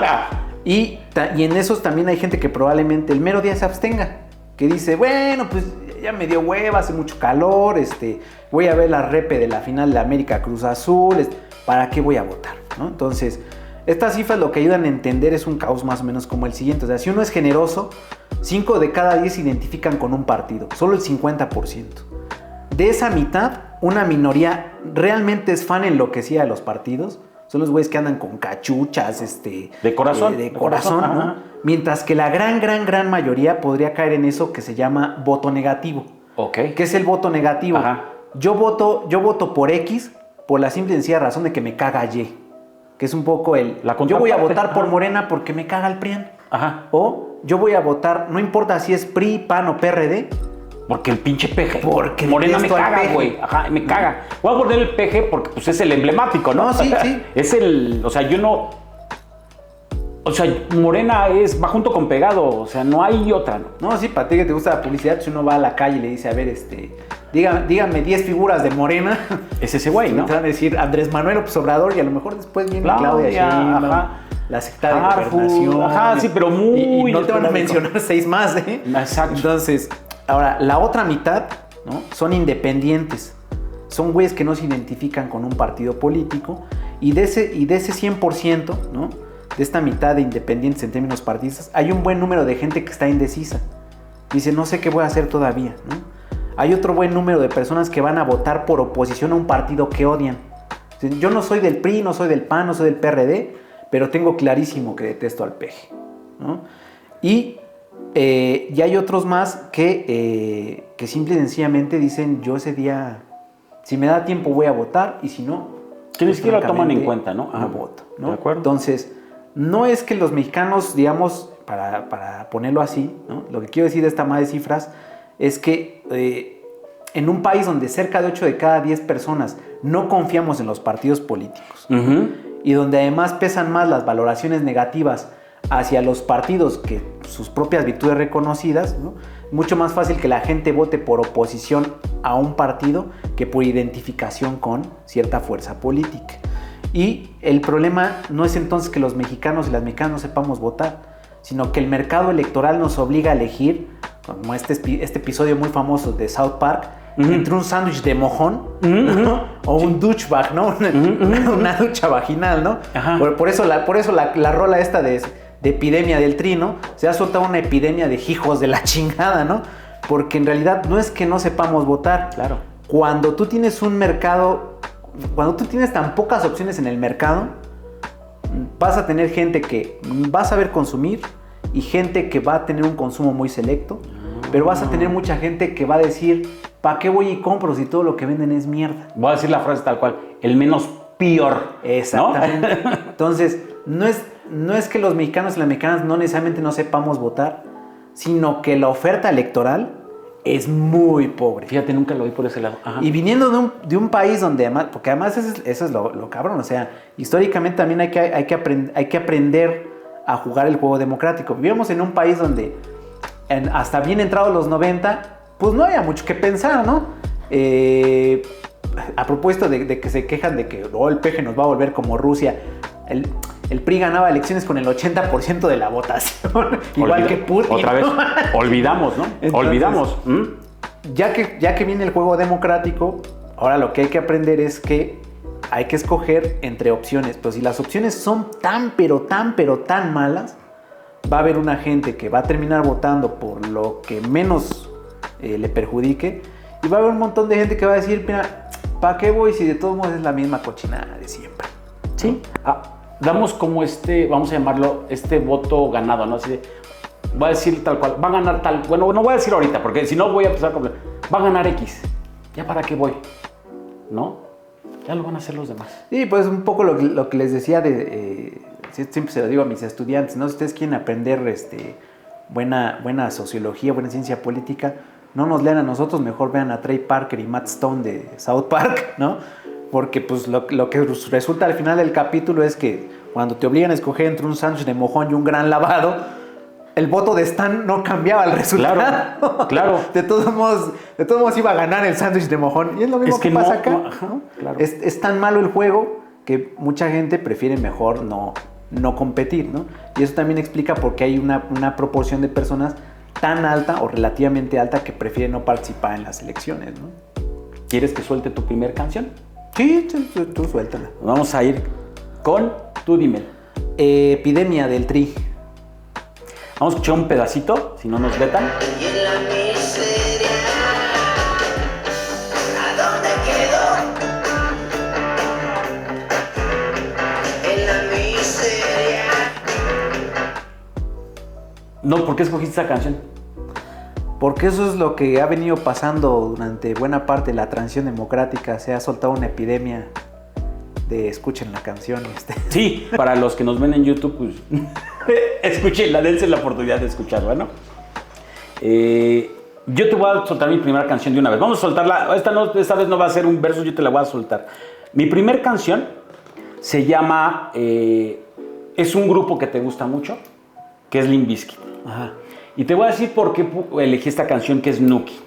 Speaker 2: Y en esos también hay gente que probablemente el mero día se abstenga, que dice, bueno, pues ya me dio hueva, hace mucho calor, voy a ver la repe de la final de América Cruz Azul, ¿para qué voy a votar? ¿No? Entonces, estas cifras lo que ayudan a entender es un caos más o menos como el siguiente. O sea, si uno es generoso, 5 de cada 10 se identifican con un partido, solo el 50%. De esa mitad, una minoría realmente es fan enloquecida de los partidos. Son los güeyes que andan con cachuchas,
Speaker 1: de corazón.
Speaker 2: De corazón, ¿no? Mientras que la gran mayoría podría caer en eso que se llama voto negativo.
Speaker 1: Ok.
Speaker 2: ¿Qué es el voto negativo? Yo voto por X por la simple y sencilla razón de que me caga Y. Que es un poco yo voy a votar por Morena porque me caga el PRIAN. O yo voy a votar, no importa si es PRI, PAN o PRD.
Speaker 1: Porque el pinche peje.
Speaker 2: Porque
Speaker 1: Morena me caga, güey. Me caga. Voy a poner el peje porque pues es el emblemático, ¿no?
Speaker 2: No, sí.
Speaker 1: Es o sea, yo no... O sea, Morena va junto con pegado, o sea, no hay otra, ¿no?
Speaker 2: No, sí, para ti que te gusta la publicidad, si uno va a la calle y le dice, a ver, dígame 10 figuras de Morena.
Speaker 1: Es ese güey, ¿no?
Speaker 2: Te van a decir Andrés Manuel López Obrador y a lo mejor después viene Claudia Sheinbaum, la secretaria de Gobernación.
Speaker 1: Sí, pero muy...
Speaker 2: Y no te van a mencionar 6 más, ¿eh?
Speaker 1: Exacto.
Speaker 2: Entonces, ahora, la otra mitad, ¿no? Son independientes. Son güeyes que no se identifican con un partido político y de ese 100%, ¿no? De esta mitad de independientes en términos partidistas, hay un buen número de gente que está indecisa. Dice, no sé qué voy a hacer todavía, ¿no? Hay otro buen número de personas que van a votar por oposición a un partido que odian. Yo no soy del PRI, no soy del PAN, no soy del PRD, pero tengo clarísimo que detesto al PG, ¿no? Y hay otros más que simple y sencillamente dicen, yo ese día, si me da tiempo voy a votar, y si no...
Speaker 1: Que ni siquiera lo toman en cuenta, ¿no?
Speaker 2: No voto, ¿no?
Speaker 1: De acuerdo.
Speaker 2: Entonces, no es que los mexicanos, digamos, para ponerlo así, ¿no? Lo que quiero decir de esta madre de cifras es que en un país donde cerca de 8 de cada 10 personas no confiamos en los partidos políticos, y donde además pesan más las valoraciones negativas hacia los partidos que sus propias virtudes reconocidas, ¿no? Mucho más fácil que la gente vote por oposición a un partido que por identificación con cierta fuerza política. Y el problema no es entonces que los mexicanos y las mexicanas no sepamos votar, sino que el mercado electoral nos obliga a elegir, como este episodio muy famoso de South Park, entre un sándwich de mojón, ¿no? O un douchebag, ¿no? Una ducha vaginal, ¿no? Por eso la rola esta de epidemia del Tri, ¿no? Se ha soltado una epidemia de hijos de la chingada, ¿no? Porque en realidad no es que no sepamos votar.
Speaker 1: Claro.
Speaker 2: Cuando tú tienes un mercado, cuando tú tienes tan pocas opciones en el mercado, vas a tener gente que va a saber consumir y gente que va a tener un consumo muy selecto, pero vas a tener mucha gente que va a decir, ¿para qué voy y compro si todo lo que venden es mierda?
Speaker 1: Voy a decir la frase tal cual, el menos peor.
Speaker 2: Exactamente. ¿No? Entonces, no es que los mexicanos y las mexicanas no necesariamente no sepamos votar, sino que la oferta electoral es muy pobre.
Speaker 1: Fíjate, nunca lo vi por ese lado.
Speaker 2: Y viniendo de un país donde además, porque además eso es lo cabrón, o sea, históricamente también hay que aprender a jugar el juego democrático. Vivíamos en un país donde hasta bien entrados los 90, pues no había mucho que pensar, ¿no? A propósito de que se quejan de que el PG nos va a volver como Rusia, el PRI ganaba elecciones con el 80% de la votación, igual que Putin.
Speaker 1: Otra vez, olvidamos, ¿no? Entonces, olvidamos.
Speaker 2: Ya que viene el juego democrático, ahora lo que hay que aprender es que hay que escoger entre opciones. Pero si las opciones son tan malas, va a haber una gente que va a terminar votando por lo que menos le perjudique, y va a haber un montón de gente que va a decir, mira, ¿para qué voy si de todos modos es la misma cochinada de siempre?
Speaker 1: Sí. Damos como vamos a llamarlo, voto ganado, ¿no? Así de, voy a decir tal cual, va a ganar tal, bueno, no voy a decir ahorita, porque si no voy a empezar con, va a ganar X, ¿ya para qué voy? ¿No? Ya lo van a hacer los demás.
Speaker 2: Sí, pues un poco lo que les decía siempre se lo digo a mis estudiantes, ¿no? Si ustedes quieren aprender buena sociología, buena ciencia política, no nos lean a nosotros, mejor vean a Trey Parker y Matt Stone de South Park, ¿no? Porque pues lo que resulta al final del capítulo es que cuando te obligan a escoger entre un sándwich de mojón y un gran lavado, el voto de Stan no cambiaba el resultado.
Speaker 1: Claro.
Speaker 2: De todos modos iba a ganar el sándwich de mojón. Y es lo mismo que pasa acá.
Speaker 1: Ajá, claro.
Speaker 2: Es tan malo el juego que mucha gente prefiere mejor no competir, ¿no? Y eso también explica por qué hay una proporción de personas tan alta o relativamente alta que prefieren no participar en las elecciones, ¿no?
Speaker 1: ¿Quieres que suelte tu primer canción?
Speaker 2: Sí, tú suéltala.
Speaker 1: Vamos a ir con Tú Dímelo.
Speaker 2: Epidemia del Tri.
Speaker 1: Vamos a escuchar un pedacito, si no nos vetan.
Speaker 3: Y en la miseria, ¿a dónde quedó? En la miseria.
Speaker 1: No, ¿por qué escogiste esa canción?
Speaker 2: Porque eso es lo que ha venido pasando durante buena parte de la transición democrática. Se ha soltado una epidemia de escuchen la canción.
Speaker 1: Sí, para los que nos ven en YouTube, pues escúchenla, dense la oportunidad de escucharla, ¿no? Yo te voy a soltar mi primera canción de una vez. Vamos a soltarla. Esta vez no va a ser un verso, yo te la voy a soltar. Mi primera canción se llama... es un grupo que te gusta mucho, que es Limp Bizkit.
Speaker 2: Ajá.
Speaker 1: Y te voy a decir por qué elegí esta canción, que es Nuki.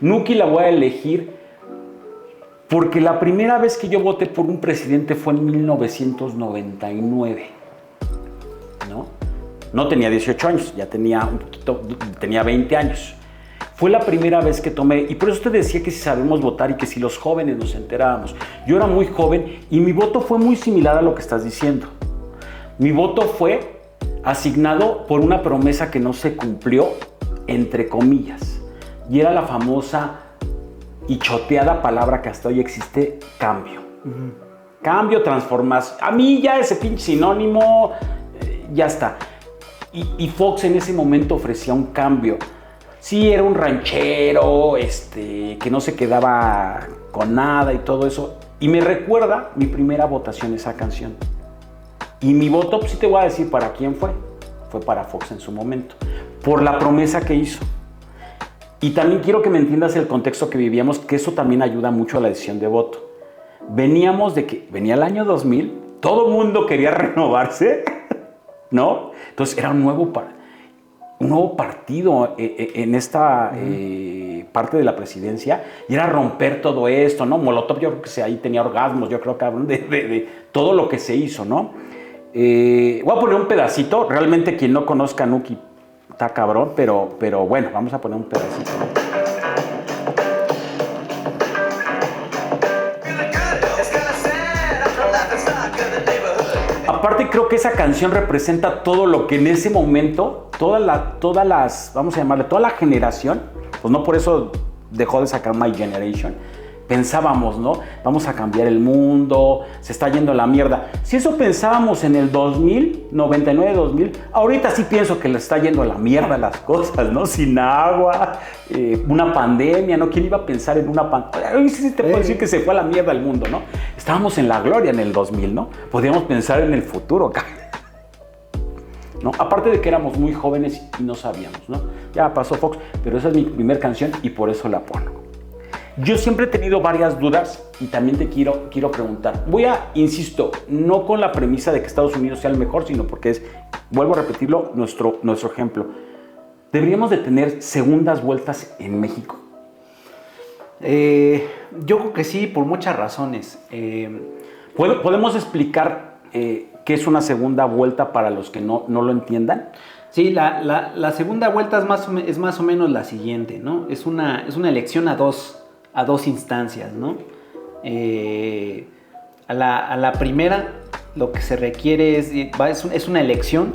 Speaker 1: Nuki la voy a elegir porque la primera vez que yo voté por un presidente fue en 1999. No tenía 18 años, ya tenía tenía 20 años. Fue la primera vez que tomé, y por eso te decía que si sabemos votar y que si los jóvenes nos enterábamos. Yo era muy joven y mi voto fue muy similar a lo que estás diciendo. Mi voto fue asignado por una promesa que no se cumplió, entre comillas, y era la famosa y choteada palabra que hasta hoy existe, cambio. Uh-huh. Cambio, transformación. A mí ya ese pinche sinónimo, ya está. Y Fox en ese momento ofrecía un cambio. Sí, era un ranchero, que no se quedaba con nada y todo eso. Y me recuerda mi primera votación esa canción. Y mi voto, pues sí te voy a decir para quién fue. Fue para Fox en su momento. Por la promesa que hizo. Y también quiero que me entiendas el contexto que vivíamos, que eso también ayuda mucho a la decisión de voto. Venía el año 2000, todo el mundo quería renovarse, ¿no? Entonces era un nuevo partido en esta parte de la presidencia, y era romper todo esto, ¿no? Molotov, yo creo que ahí tenía orgasmos, yo creo que hablan de todo lo que se hizo, ¿no? Voy a poner un pedacito, realmente quien no conozca a Nuki está cabrón, pero bueno, vamos a poner un pedacito, ¿no? Aparte creo que esa canción representa todo lo que en ese momento, toda la generación, pues no por eso dejó de sacar My Generation, pensábamos, ¿no? Vamos a cambiar el mundo, se está yendo a la mierda. Si eso pensábamos en el 2000, 99, 2000, ahorita sí pienso que le está yendo a la mierda las cosas, ¿no? Sin agua, una pandemia, ¿no? ¿Quién iba a pensar en una pandemia? Hoy sí te puedo decir que se fue a la mierda el mundo, ¿no? Estábamos en la gloria en el 2000, ¿no? Podíamos pensar en el futuro, ¿no? Aparte de que éramos muy jóvenes y no sabíamos, ¿no? Ya pasó Fox, pero esa es mi primera canción y por eso la pongo. Yo siempre he tenido varias dudas y también te quiero preguntar. Insisto, no con la premisa de que Estados Unidos sea el mejor, sino porque vuelvo a repetirlo, nuestro ejemplo. ¿Deberíamos de tener segundas vueltas en México?
Speaker 2: Yo creo que sí, por muchas razones.
Speaker 1: ¿Podemos explicar qué es una segunda vuelta para los que no lo entiendan?
Speaker 2: Sí, la segunda vuelta es más o menos la siguiente, ¿no? Es una elección a dos instancias, ¿no? A la primera, lo que se requiere es una elección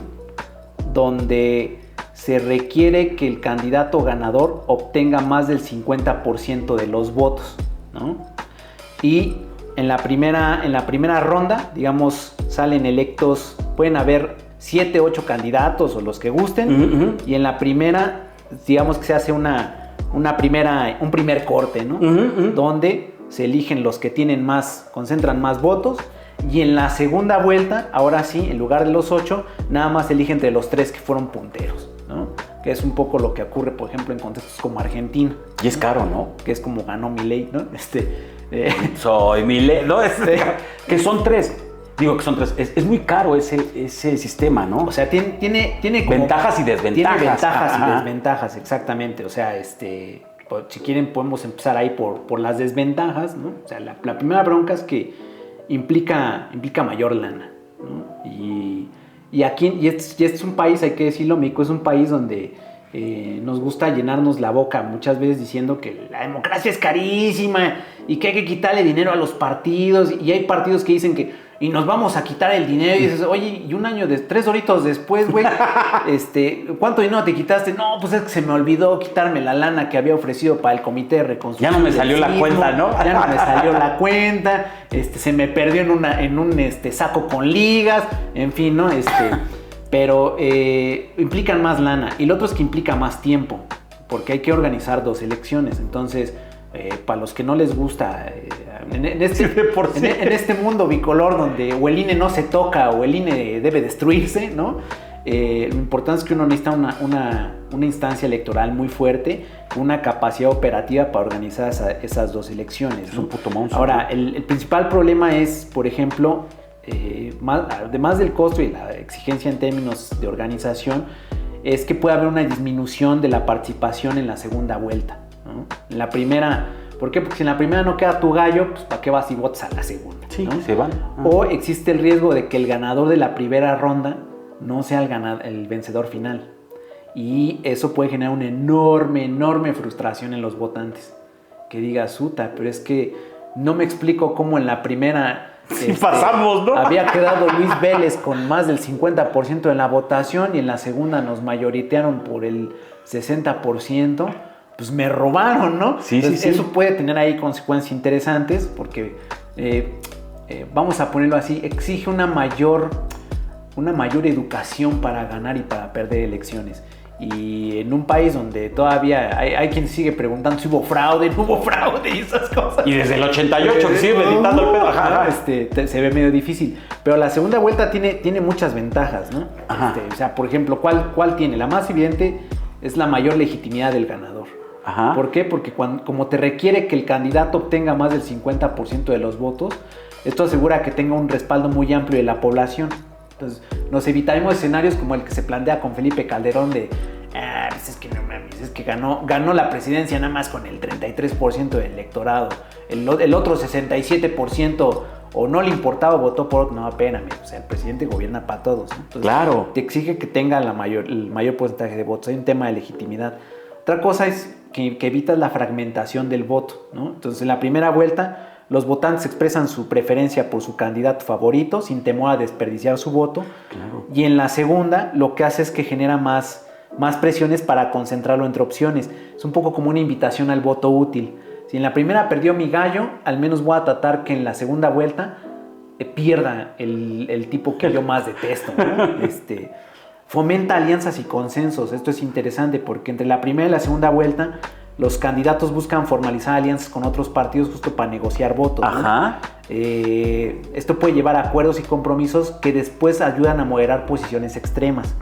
Speaker 2: donde se requiere que el candidato ganador obtenga más del 50% de los votos, ¿no? Y en la primera ronda, digamos, salen electos, pueden haber 7, 8 candidatos o los que gusten, y en la primera, digamos que se hace un primer corte, ¿no? Donde se eligen los que concentran más votos, y en la segunda vuelta, ahora sí, en lugar de los 8, nada más se elige entre los 3 que fueron punteros, ¿no? Que es un poco lo que ocurre, por ejemplo, en contextos como Argentina.
Speaker 1: Y es caro, ¿no?
Speaker 2: Que es como ganó Milei, ¿no?
Speaker 1: Soy Milei, ¿no? Que son 3. Digo que son 3. Es muy caro ese sistema, ¿no?
Speaker 2: O sea, tiene como
Speaker 1: ventajas y desventajas.
Speaker 2: Tiene ventajas y desventajas, exactamente. O sea, pues, si quieren podemos empezar ahí por las desventajas, ¿no? O sea, la primera bronca es que implica mayor lana, ¿no? Y aquí, y este es un país, hay que decirlo, México es un país donde nos gusta llenarnos la boca muchas veces diciendo que la democracia es carísima y que hay que quitarle dinero a los partidos, y hay partidos que dicen que y nos vamos a quitar el dinero, y dices, oye, y 3 horitos después, güey, ¿cuánto dinero te quitaste? No, pues es que se me olvidó quitarme la lana que había ofrecido para el comité de reconstrucción.
Speaker 1: Ya no me salió la cuenta, ¿no?
Speaker 2: Ya no me salió la cuenta, se me perdió en un saco con ligas, en fin, ¿no? Pero implican más lana, y lo otro es que implica más tiempo, porque hay que organizar 2 elecciones. Entonces, para los que no les gusta, en este mundo bicolor donde o el INE no se toca o el INE debe destruirse, ¿no? Lo importante es que uno necesita una instancia electoral muy fuerte, una capacidad operativa para organizar esas 2 elecciones, ¿no?
Speaker 1: Es un puto monstruo.
Speaker 2: Ahora, el principal problema es, por ejemplo, además del costo y la exigencia en términos de organización, es que puede haber una disminución de la participación en la segunda vuelta, ¿no? En la primera, ¿por qué? Porque si en la primera no queda tu gallo, pues ¿para qué vas y votas a la segunda?
Speaker 1: Sí,
Speaker 2: ¿no?
Speaker 1: se van.
Speaker 2: O existe el riesgo de que el ganador de la primera ronda no sea el vencedor final. Y eso puede generar una enorme frustración en los votantes. Que digas, puta, pero es que no me explico cómo en la primera
Speaker 1: pasamos, ¿no?
Speaker 2: había quedado Luis Vélez con más del 50% de la votación, y en la segunda nos mayoritearon por el 60%. Pues me robaron, ¿no?
Speaker 1: Sí,
Speaker 2: Entonces,
Speaker 1: sí.
Speaker 2: Eso puede tener ahí consecuencias interesantes, porque, vamos a ponerlo así, exige una mayor educación para ganar y para perder elecciones. Y en un país donde todavía hay quien sigue preguntando si hubo fraude, no hubo fraude y esas cosas.
Speaker 1: Y desde el 88 que sigue meditando el pedo. Ajá.
Speaker 2: Se ve medio difícil. Pero la segunda vuelta tiene muchas ventajas, ¿no? O sea, por ejemplo, ¿cuál tiene? La más evidente es la mayor legitimidad del ganador.
Speaker 1: Ajá.
Speaker 2: ¿Por qué? Porque como te requiere que el candidato obtenga más del 50% de los votos, esto asegura que tenga un respaldo muy amplio de la población. Entonces, nos evitaremos escenarios como el que se plantea con Felipe Calderón de, pues es que no mames, es que ganó la presidencia nada más con el 33% del electorado. El otro 67% o no le importaba, votó por otro. No, espérame, o sea, el presidente gobierna para todos, ¿no? Entonces,
Speaker 1: claro.
Speaker 2: Te exige que tenga el mayor porcentaje de votos. Hay un tema de legitimidad. Otra cosa es que evitas la fragmentación del voto, ¿no? Entonces, en la primera vuelta, los votantes expresan su preferencia por su candidato favorito sin temor a desperdiciar su voto.
Speaker 1: Claro.
Speaker 2: Y en la segunda, lo que hace es que genera más presiones para concentrarlo entre opciones. Es un poco como una invitación al voto útil. Si en la primera perdió mi gallo, al menos voy a tratar que en la segunda vuelta pierda el tipo que yo más detesto, ¿no? Fomenta alianzas y consensos. Esto es interesante porque entre la primera y la segunda vuelta los candidatos buscan formalizar alianzas con otros partidos justo para negociar votos, ¿no?
Speaker 1: Ajá.
Speaker 2: Esto puede llevar a acuerdos y compromisos que después ayudan a moderar posiciones extremas.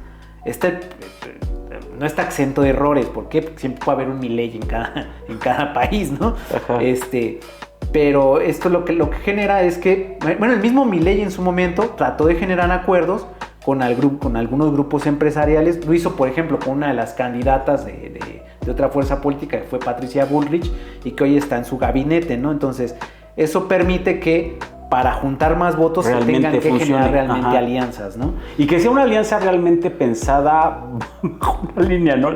Speaker 2: No está exento de errores. ¿Por qué? Porque siempre puede haber un Milei en cada país, ¿no?
Speaker 1: Ajá.
Speaker 2: Pero esto lo que genera es que, bueno, el mismo Milei en su momento trató de generar acuerdos con algunos grupos empresariales. Lo hizo, por ejemplo, con una de las candidatas de otra fuerza política, que fue Patricia Bullrich, y que hoy está en su gabinete, ¿no? Entonces, eso permite que para juntar más votos se tengan que generar realmente alianzas, ¿no?
Speaker 1: Y que sea una alianza realmente pensada bajo una línea, ¿no?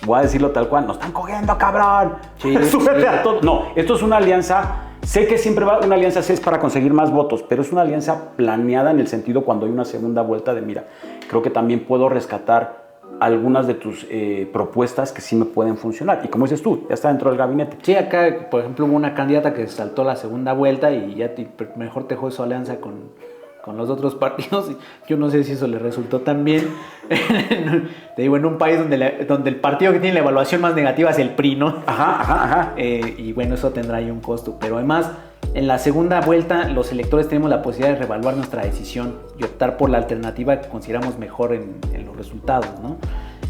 Speaker 1: Voy a decirlo tal cual, nos están cogiendo, cabrón.
Speaker 2: Sí,
Speaker 1: Súbete a todo. No, esto es una alianza. Sé que siempre una alianza es para conseguir más votos, pero es una alianza planeada en el sentido cuando hay una segunda vuelta de, mira, creo que también puedo rescatar algunas de tus propuestas que sí me pueden funcionar. Y como dices tú, ya está dentro del gabinete.
Speaker 2: Sí, acá, por ejemplo, hubo una candidata que saltó la segunda vuelta y ya mejor dejó su alianza con con los otros partidos. Yo no sé si eso le resultó tan bien. Te digo, en un país donde el partido que tiene la evaluación más negativa es el PRI, ¿no?
Speaker 1: Ajá.
Speaker 2: Y bueno, eso tendrá ahí un costo. Pero además, en la segunda vuelta, los electores tenemos la posibilidad de reevaluar nuestra decisión y optar por la alternativa que consideramos mejor en los resultados, ¿no?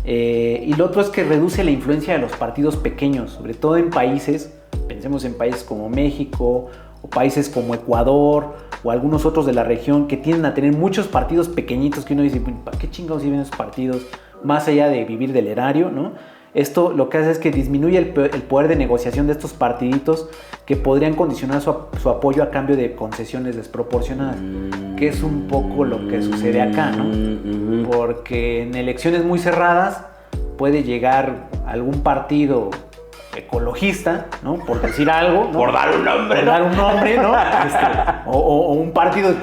Speaker 2: Y lo otro es que reduce la influencia de los partidos pequeños, sobre todo en países, pensemos en países como México o países como Ecuador o algunos otros de la región que tienden a tener muchos partidos pequeñitos que uno dice, ¿para qué chingados sirven esos partidos? Más allá de vivir del erario, ¿no? Esto lo que hace es que disminuye el poder de negociación de estos partiditos que podrían condicionar su apoyo a cambio de concesiones desproporcionadas, que es un poco lo que sucede acá, ¿no? Porque en elecciones muy cerradas puede llegar algún partido ecologista, ¿no? Por decir algo, ¿no?
Speaker 1: Por dar un nombre.
Speaker 2: Por dar un nombre, ¿no? O un partido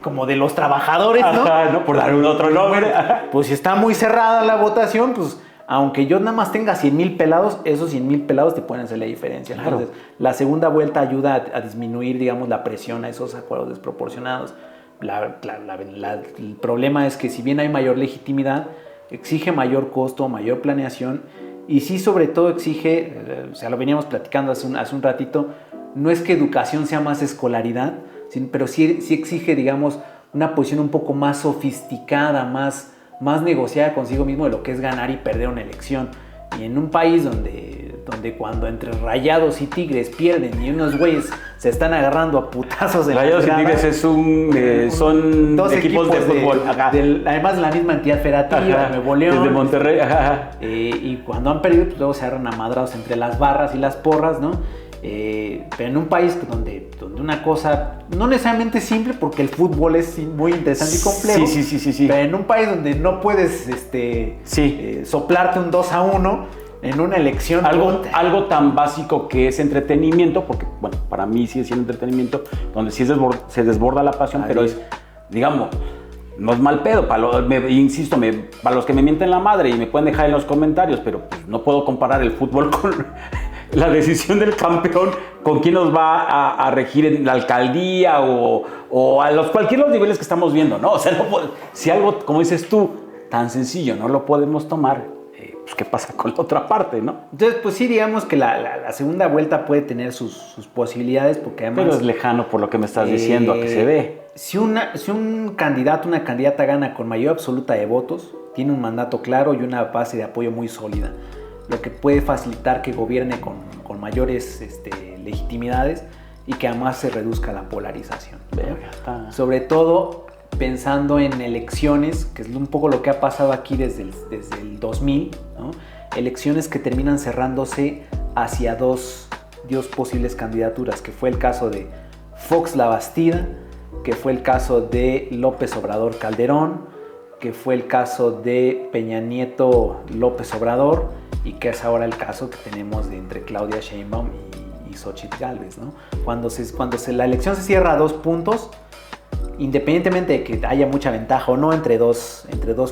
Speaker 2: como de los trabajadores, ¿no?
Speaker 1: Ajá, ¿no? Por dar un otro nombre.
Speaker 2: Pues si está muy cerrada la votación, pues aunque yo nada más tenga 100,000 pelados, esos 100,000 pelados te pueden hacer la diferencia.
Speaker 1: Claro.
Speaker 2: Entonces, la segunda vuelta ayuda a disminuir, digamos, la presión a esos acuerdos desproporcionados. El problema es que si bien hay mayor legitimidad, exige mayor costo, mayor planeación y sí, sobre todo exige, o sea, lo veníamos platicando hace un ratito, no es que educación sea más escolaridad, pero sí exige, digamos, una posición un poco más sofisticada, más negociada consigo mismo de lo que es ganar y perder una elección. Y en un país donde cuando entre Rayados y Tigres pierden y unos güeyes se están agarrando a putazos en
Speaker 1: Rayados y Tigres son
Speaker 2: dos
Speaker 1: equipos de fútbol.
Speaker 2: Además de la misma entidad federativa, Nuevo León.
Speaker 1: Desde Monterrey.
Speaker 2: Y cuando han perdido, pues luego se agarran a madrados entre las barras y las porras, ¿no? Pero en un país donde una cosa no necesariamente simple, porque el fútbol es muy interesante y complejo,
Speaker 1: sí.
Speaker 2: pero en un país donde no puedes soplarte un 2-1 en una elección,
Speaker 1: algo tan básico que es entretenimiento, porque bueno, para mí sigue siendo entretenimiento, donde sí se desborda la pasión, pero es, digamos, no es mal pedo, insisto, para los que me mienten la madre y me pueden dejar en los comentarios, pero pues, no puedo comparar el fútbol con la decisión del campeón con quién nos va a regir en la alcaldía o a cualquier los niveles que estamos viendo, ¿no? O sea, si algo, como dices tú, tan sencillo no lo podemos tomar, pues ¿qué pasa con la otra parte, no?
Speaker 2: Entonces, pues sí, digamos que la segunda vuelta puede tener sus posibilidades, porque además...
Speaker 1: Pero es lejano por lo que me estás diciendo a que se dé.
Speaker 2: Si un candidato, una candidata gana con mayoría absoluta de votos, tiene un mandato claro y una base de apoyo muy sólida, lo que puede facilitar que gobierne con mayores legitimidades y que además se reduzca la polarización, ¿no? Sobre todo pensando en elecciones, que es un poco lo que ha pasado aquí desde el 2000, ¿no? Elecciones que terminan cerrándose hacia dos posibles candidaturas, que fue el caso de Fox La Bastida, que fue el caso de López Obrador Calderón, que fue el caso de Peña Nieto López Obrador, y que es ahora el caso que tenemos entre Claudia Sheinbaum y Xóchitl Gálvez, ¿no? Cuando la elección se cierra a 2 puntos, independientemente de que haya mucha ventaja o no entre dos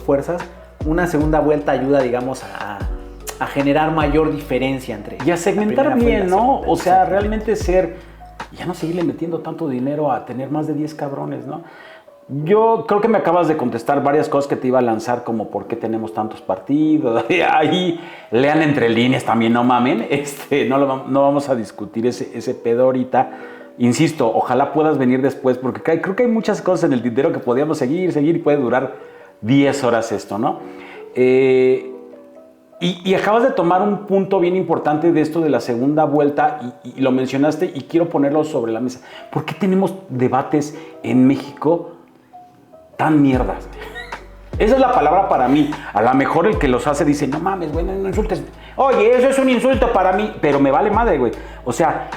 Speaker 2: fuerzas, una segunda vuelta ayuda, digamos, a generar mayor diferencia entre...
Speaker 1: Y a segmentar bien, ¿no? O sea, realmente ya no seguirle metiendo tanto dinero a tener más de 10 cabrones, ¿no? Yo creo que me acabas de contestar varias cosas que te iba a lanzar, como por qué tenemos tantos partidos. Ahí lean entre líneas también, no mamen. No vamos a discutir ese pedo ahorita. Insisto, ojalá puedas venir después, porque creo que hay muchas cosas en el tintero que podríamos seguir y puede durar 10 horas esto, ¿no? Y acabas de tomar un punto bien importante de esto de la segunda vuelta y lo mencionaste y quiero ponerlo sobre la mesa. ¿Por qué tenemos debates en México tan mierdas? Esa es la palabra para mí. A lo mejor el que los hace dice, no mames, güey, no insultes. Oye, eso es un insulto para mí, pero me vale madre, güey. O sea,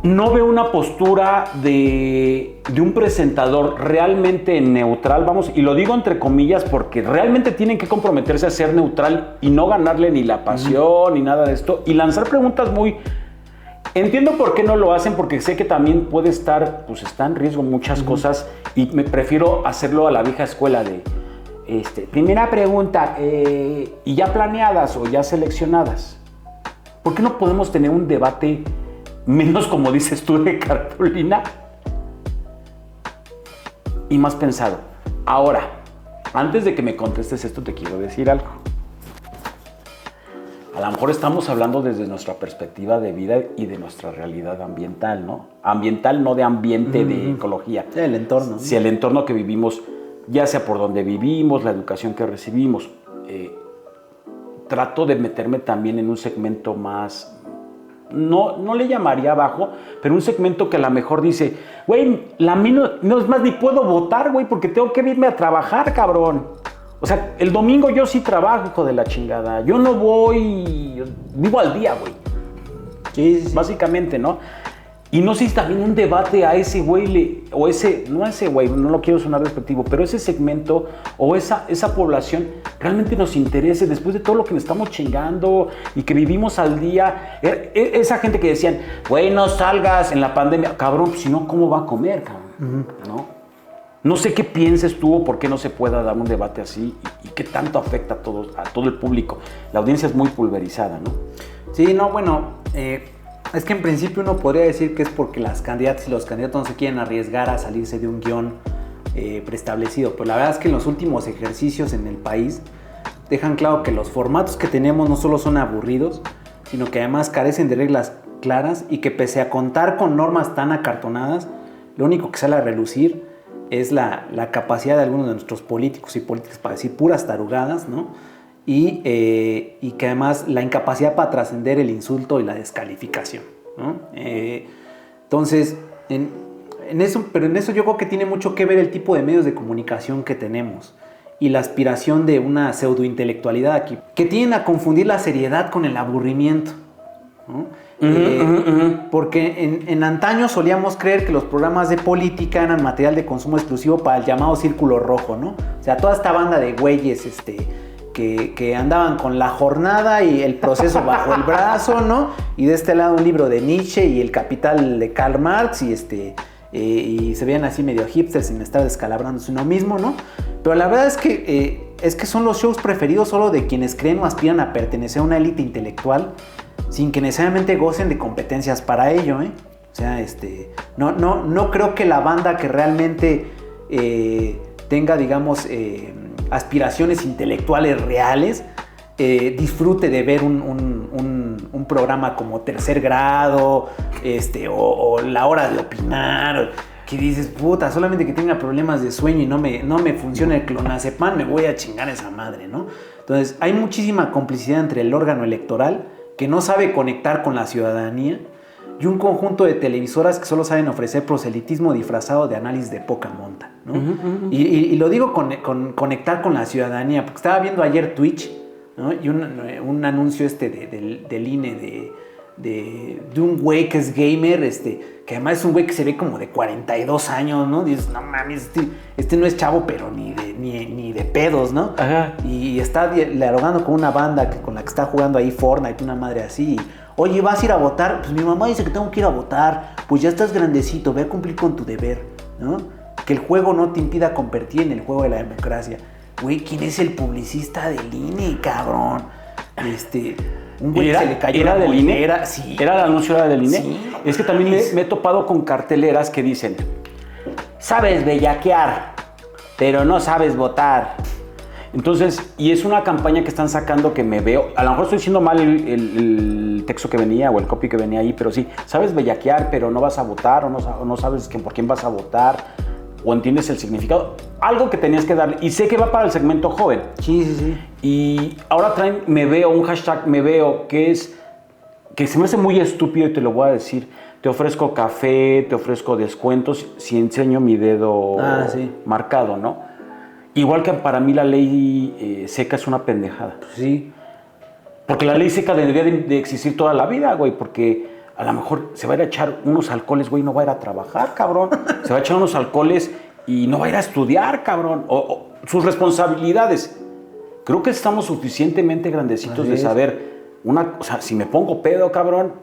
Speaker 1: no veo una postura de un presentador realmente neutral, vamos, y lo digo entre comillas porque realmente tienen que comprometerse a ser neutral y no ganarle ni la pasión ni nada de esto y lanzar preguntas muy... Entiendo por qué no lo hacen, porque sé que también puede estar, pues está en riesgo muchas cosas y me prefiero hacerlo a la vieja escuela de, primera pregunta, y ya planeadas o ya seleccionadas. ¿Por qué no podemos tener un debate menos, como dices tú, de Carolina? y más pensado. Ahora, antes de que me contestes esto, te quiero decir algo. A lo mejor estamos hablando desde nuestra perspectiva de vida y de nuestra realidad ambiental, ¿no? Ambiental, no de ambiente, de ecología.
Speaker 2: Sí, el entorno, ¿no?
Speaker 1: Si el entorno que vivimos, ya sea por donde vivimos, la educación que recibimos. Trato de meterme también en un segmento más, no le llamaría bajo, pero un segmento que a lo mejor dice, güey, no es más, ni puedo votar, güey, porque tengo que irme a trabajar, cabrón. O sea, el domingo yo sí trabajo, hijo de la chingada. Yo no voy, vivo al día, güey.
Speaker 2: Sí.
Speaker 1: Básicamente, ¿no? Y no sé si también un debate a ese güey, o ese, no a ese güey, no lo quiero sonar despectivo, pero ese segmento o esa población realmente nos interese después de todo lo que nos estamos chingando y que vivimos al día. Esa gente que decían, güey, no salgas en la pandemia, cabrón, pues si no, ¿cómo va a comer, cabrón? ¿No? No sé qué pienses tú o por qué no se pueda dar un debate así y qué tanto afecta a todo el público. La audiencia es muy pulverizada, ¿no?
Speaker 2: Sí, no, bueno, es que en principio uno podría decir que es porque las candidatas y los candidatos no se quieren arriesgar a salirse de un guión preestablecido. Pero la verdad es que en los últimos ejercicios en el país dejan claro que los formatos que tenemos no solo son aburridos, sino que además carecen de reglas claras y que pese a contar con normas tan acartonadas, lo único que sale a relucir es la capacidad de algunos de nuestros políticos y políticas para decir puras tarugadas, ¿no? Y que además la incapacidad para trascender el insulto y la descalificación, ¿no? Entonces, pero en eso yo creo que tiene mucho que ver el tipo de medios de comunicación que tenemos y la aspiración de una pseudointelectualidad aquí, que tienden a confundir la seriedad con el aburrimiento, ¿no? Porque en antaño solíamos creer que los programas de política eran material de consumo exclusivo para el llamado círculo rojo, ¿no? O sea, toda esta banda de güeyes que andaban con La Jornada y El Proceso bajo el brazo, ¿no? Y de este lado un libro de Nietzsche y El Capital de Karl Marx y se veían así medio hipsters sin estar descalabrándose uno mismo, ¿no? Pero la verdad es que son los shows preferidos solo de quienes creen o aspiran a pertenecer a una élite intelectual sin que necesariamente gocen de competencias para ello, ¿eh? O sea, no creo que la banda que realmente tenga, digamos, aspiraciones intelectuales reales disfrute de ver un programa como Tercer Grado o La Hora de Opinar, que dices, puta, solamente que tenga problemas de sueño y no me funciona el clonazepam, me voy a chingar esa madre, ¿no? Entonces hay muchísima complicidad entre el órgano electoral que no sabe conectar con la ciudadanía y un conjunto de televisoras que solo saben ofrecer proselitismo disfrazado de análisis de poca monta, ¿no? Y lo digo con conectar con la ciudadanía, porque estaba viendo ayer Twitch, ¿no? Y un anuncio del INE de un güey que es gamer, que además es un güey que se ve como de 42 años, ¿no? Dices, no mames, este no es chavo, pero ni de pedos, ¿no?
Speaker 1: Ajá.
Speaker 2: Y está dialogando con una banda con la que está jugando ahí Fortnite, una madre así. Oye, ¿vas a ir a votar? Pues mi mamá dice que tengo que ir a votar. Pues ya estás grandecito, ve a cumplir con tu deber, ¿no? Que el juego no te impida competir en el juego de la democracia. Güey, ¿quién es el publicista del INE, cabrón? Un güey que se le cayó
Speaker 1: ¿Era
Speaker 2: la
Speaker 1: del INE?
Speaker 2: mollera, sí.
Speaker 1: ¿Era el anuncio del INE?
Speaker 2: Sí.
Speaker 1: Es que también me he topado con carteleras que dicen, sabes bellaquear, pero no sabes votar. Entonces, y es una campaña que están sacando que me veo, a lo mejor estoy diciendo mal el texto que venía o el copy que venía ahí, pero sí, sabes bellaquear, pero no vas a votar o no sabes por quién vas a votar o entiendes el significado. Algo que tenías que darle, y sé que va para el segmento joven.
Speaker 2: Sí.
Speaker 1: Y ahora traen, un hashtag, que se me hace muy estúpido y te lo voy a decir. Te ofrezco café, te ofrezco descuentos si enseño mi dedo marcado, ¿no? Igual que para mí la ley seca es una pendejada.
Speaker 2: Sí.
Speaker 1: Porque la ley seca debería de existir toda la vida, güey, porque a lo mejor se va a ir a echar unos alcoholes, güey, no va a ir a trabajar, cabrón. Se va a echar unos alcoholes y no va a ir a estudiar, cabrón. O sus responsabilidades. Creo que estamos suficientemente grandecitos de saber, o sea, si me pongo pedo, cabrón,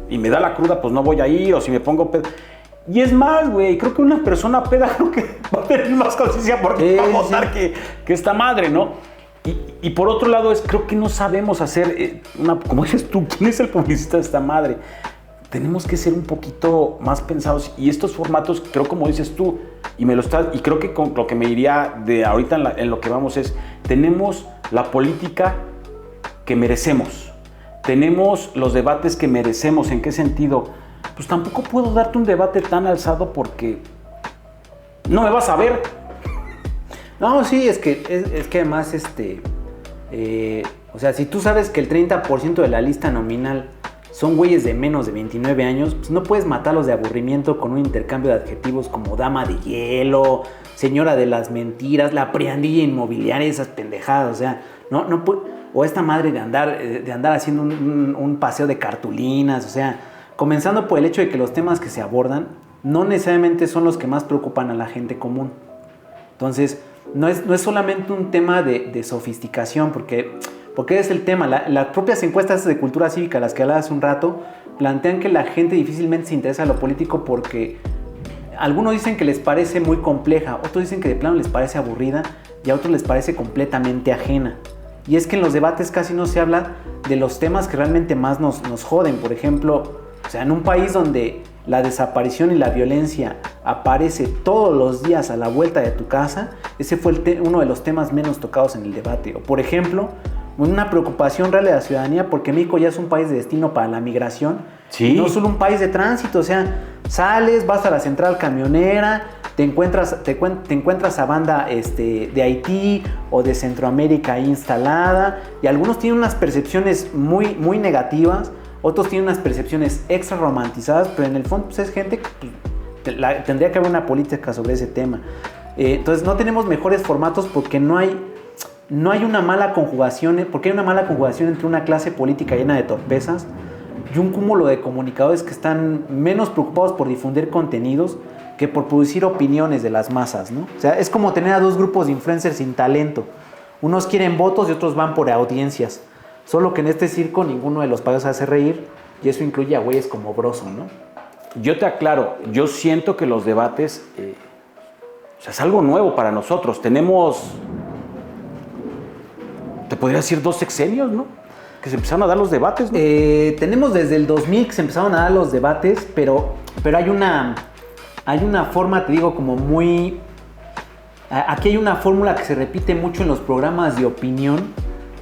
Speaker 1: y me da la cruda, pues no voy a ir, o si me pongo pedo. Y es más, güey, creo que una persona peda creo que va a tener más conciencia porque va a votar que esta madre, ¿no? Y por otro lado, creo que no sabemos hacer, como dices tú, ¿quién es el publicista de esta madre? tenemos que ser un poquito más pensados. Y estos formatos, creo como dices tú, y creo que con lo que me iría de ahorita en lo que vamos es, tenemos la política que merecemos. Tenemos los debates que merecemos. ¿En qué sentido? Pues tampoco puedo darte un debate tan alzado porque no me vas a ver.
Speaker 2: No, sí, es que además, o sea, si tú sabes que el 30% de la lista nominal son güeyes de menos de 29 años, pues no puedes matarlos de aburrimiento con un intercambio de adjetivos como dama de hielo, señora de las mentiras, la preandilla inmobiliaria, esas pendejadas, o sea, no o esta madre de andar haciendo un paseo de cartulinas, o sea, comenzando por el hecho de que los temas que se abordan no necesariamente son los que más preocupan a la gente común. Entonces, no es solamente un tema de sofisticación, porque es el tema. Las propias encuestas de cultura cívica, las que hablaba hace un rato, plantean que la gente difícilmente se interesa en lo político porque algunos dicen que les parece muy compleja, otros dicen que de plano les parece aburrida y a otros les parece completamente ajena. Y es que en los debates casi no se habla de los temas que realmente más nos joden. Por ejemplo, o sea, en un país donde la desaparición y la violencia aparece todos los días a la vuelta de tu casa, ese fue uno de los temas menos tocados en el debate. O por ejemplo, una preocupación real de la ciudadanía porque México ya es un país de destino para la migración.
Speaker 1: Sí.
Speaker 2: No solo un país de tránsito, o sea, sales, vas a la central camionera, te encuentras a banda de Haití o de Centroamérica ahí instalada, y algunos tienen unas percepciones muy, muy negativas, otros tienen unas percepciones extra romantizadas, pero en el fondo pues, es gente que tendría que haber una política sobre ese tema. Entonces no tenemos mejores formatos porque no hay una mala conjugación, porque hay una mala conjugación entre una clase política llena de torpezas y un cúmulo de comunicadores que están menos preocupados por difundir contenidos que por producir opiniones de las masas, ¿no? O sea, es como tener a dos grupos de influencers sin talento. Unos quieren votos y otros van por audiencias. Solo que en este circo ninguno de los payasos hace reír, y eso incluye a güeyes como Broso, ¿no?
Speaker 1: Yo te aclaro, yo siento que los debates o sea, es algo nuevo para nosotros. Tenemos, te podría decir 2 sexenios, ¿no? Que se empezaron a dar los debates, ¿no?
Speaker 2: Tenemos desde el 2000 que se empezaron a dar los debates, pero hay una forma, te digo, como muy... Aquí hay una fórmula que se repite mucho en los programas de opinión,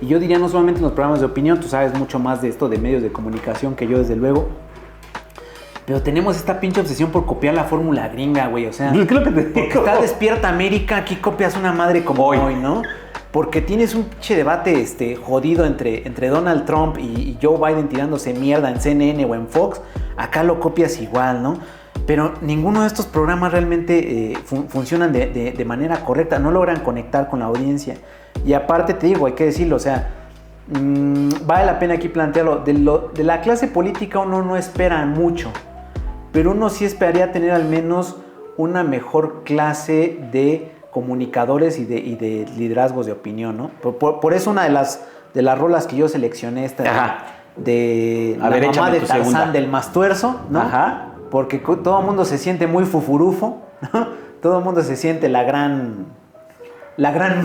Speaker 2: y yo diría no solamente en los programas de opinión, tú sabes mucho más de esto de medios de comunicación que yo, desde luego, pero tenemos esta pinche obsesión por copiar la fórmula gringa, güey, o sea, porque está Despierta América, aquí copias una madre como hoy, ¿no? Porque tienes un pinche debate jodido entre Donald Trump y Joe Biden tirándose mierda en CNN o en Fox, acá lo copias igual, ¿no? Pero ninguno de estos programas realmente funcionan de manera correcta, no logran conectar con la audiencia. Y aparte te digo, hay que decirlo, o sea, vale la pena aquí plantearlo, de la clase política uno no espera mucho, pero uno sí esperaría tener al menos una mejor clase de comunicadores y de liderazgos de opinión, ¿no? Por eso una de las rolas que yo seleccioné, de la mamá de Tarzán del Mastuerzo, ¿no? Ajá. Porque todo el mundo se siente muy fufurufo, ¿no? Todo el mundo se siente la gran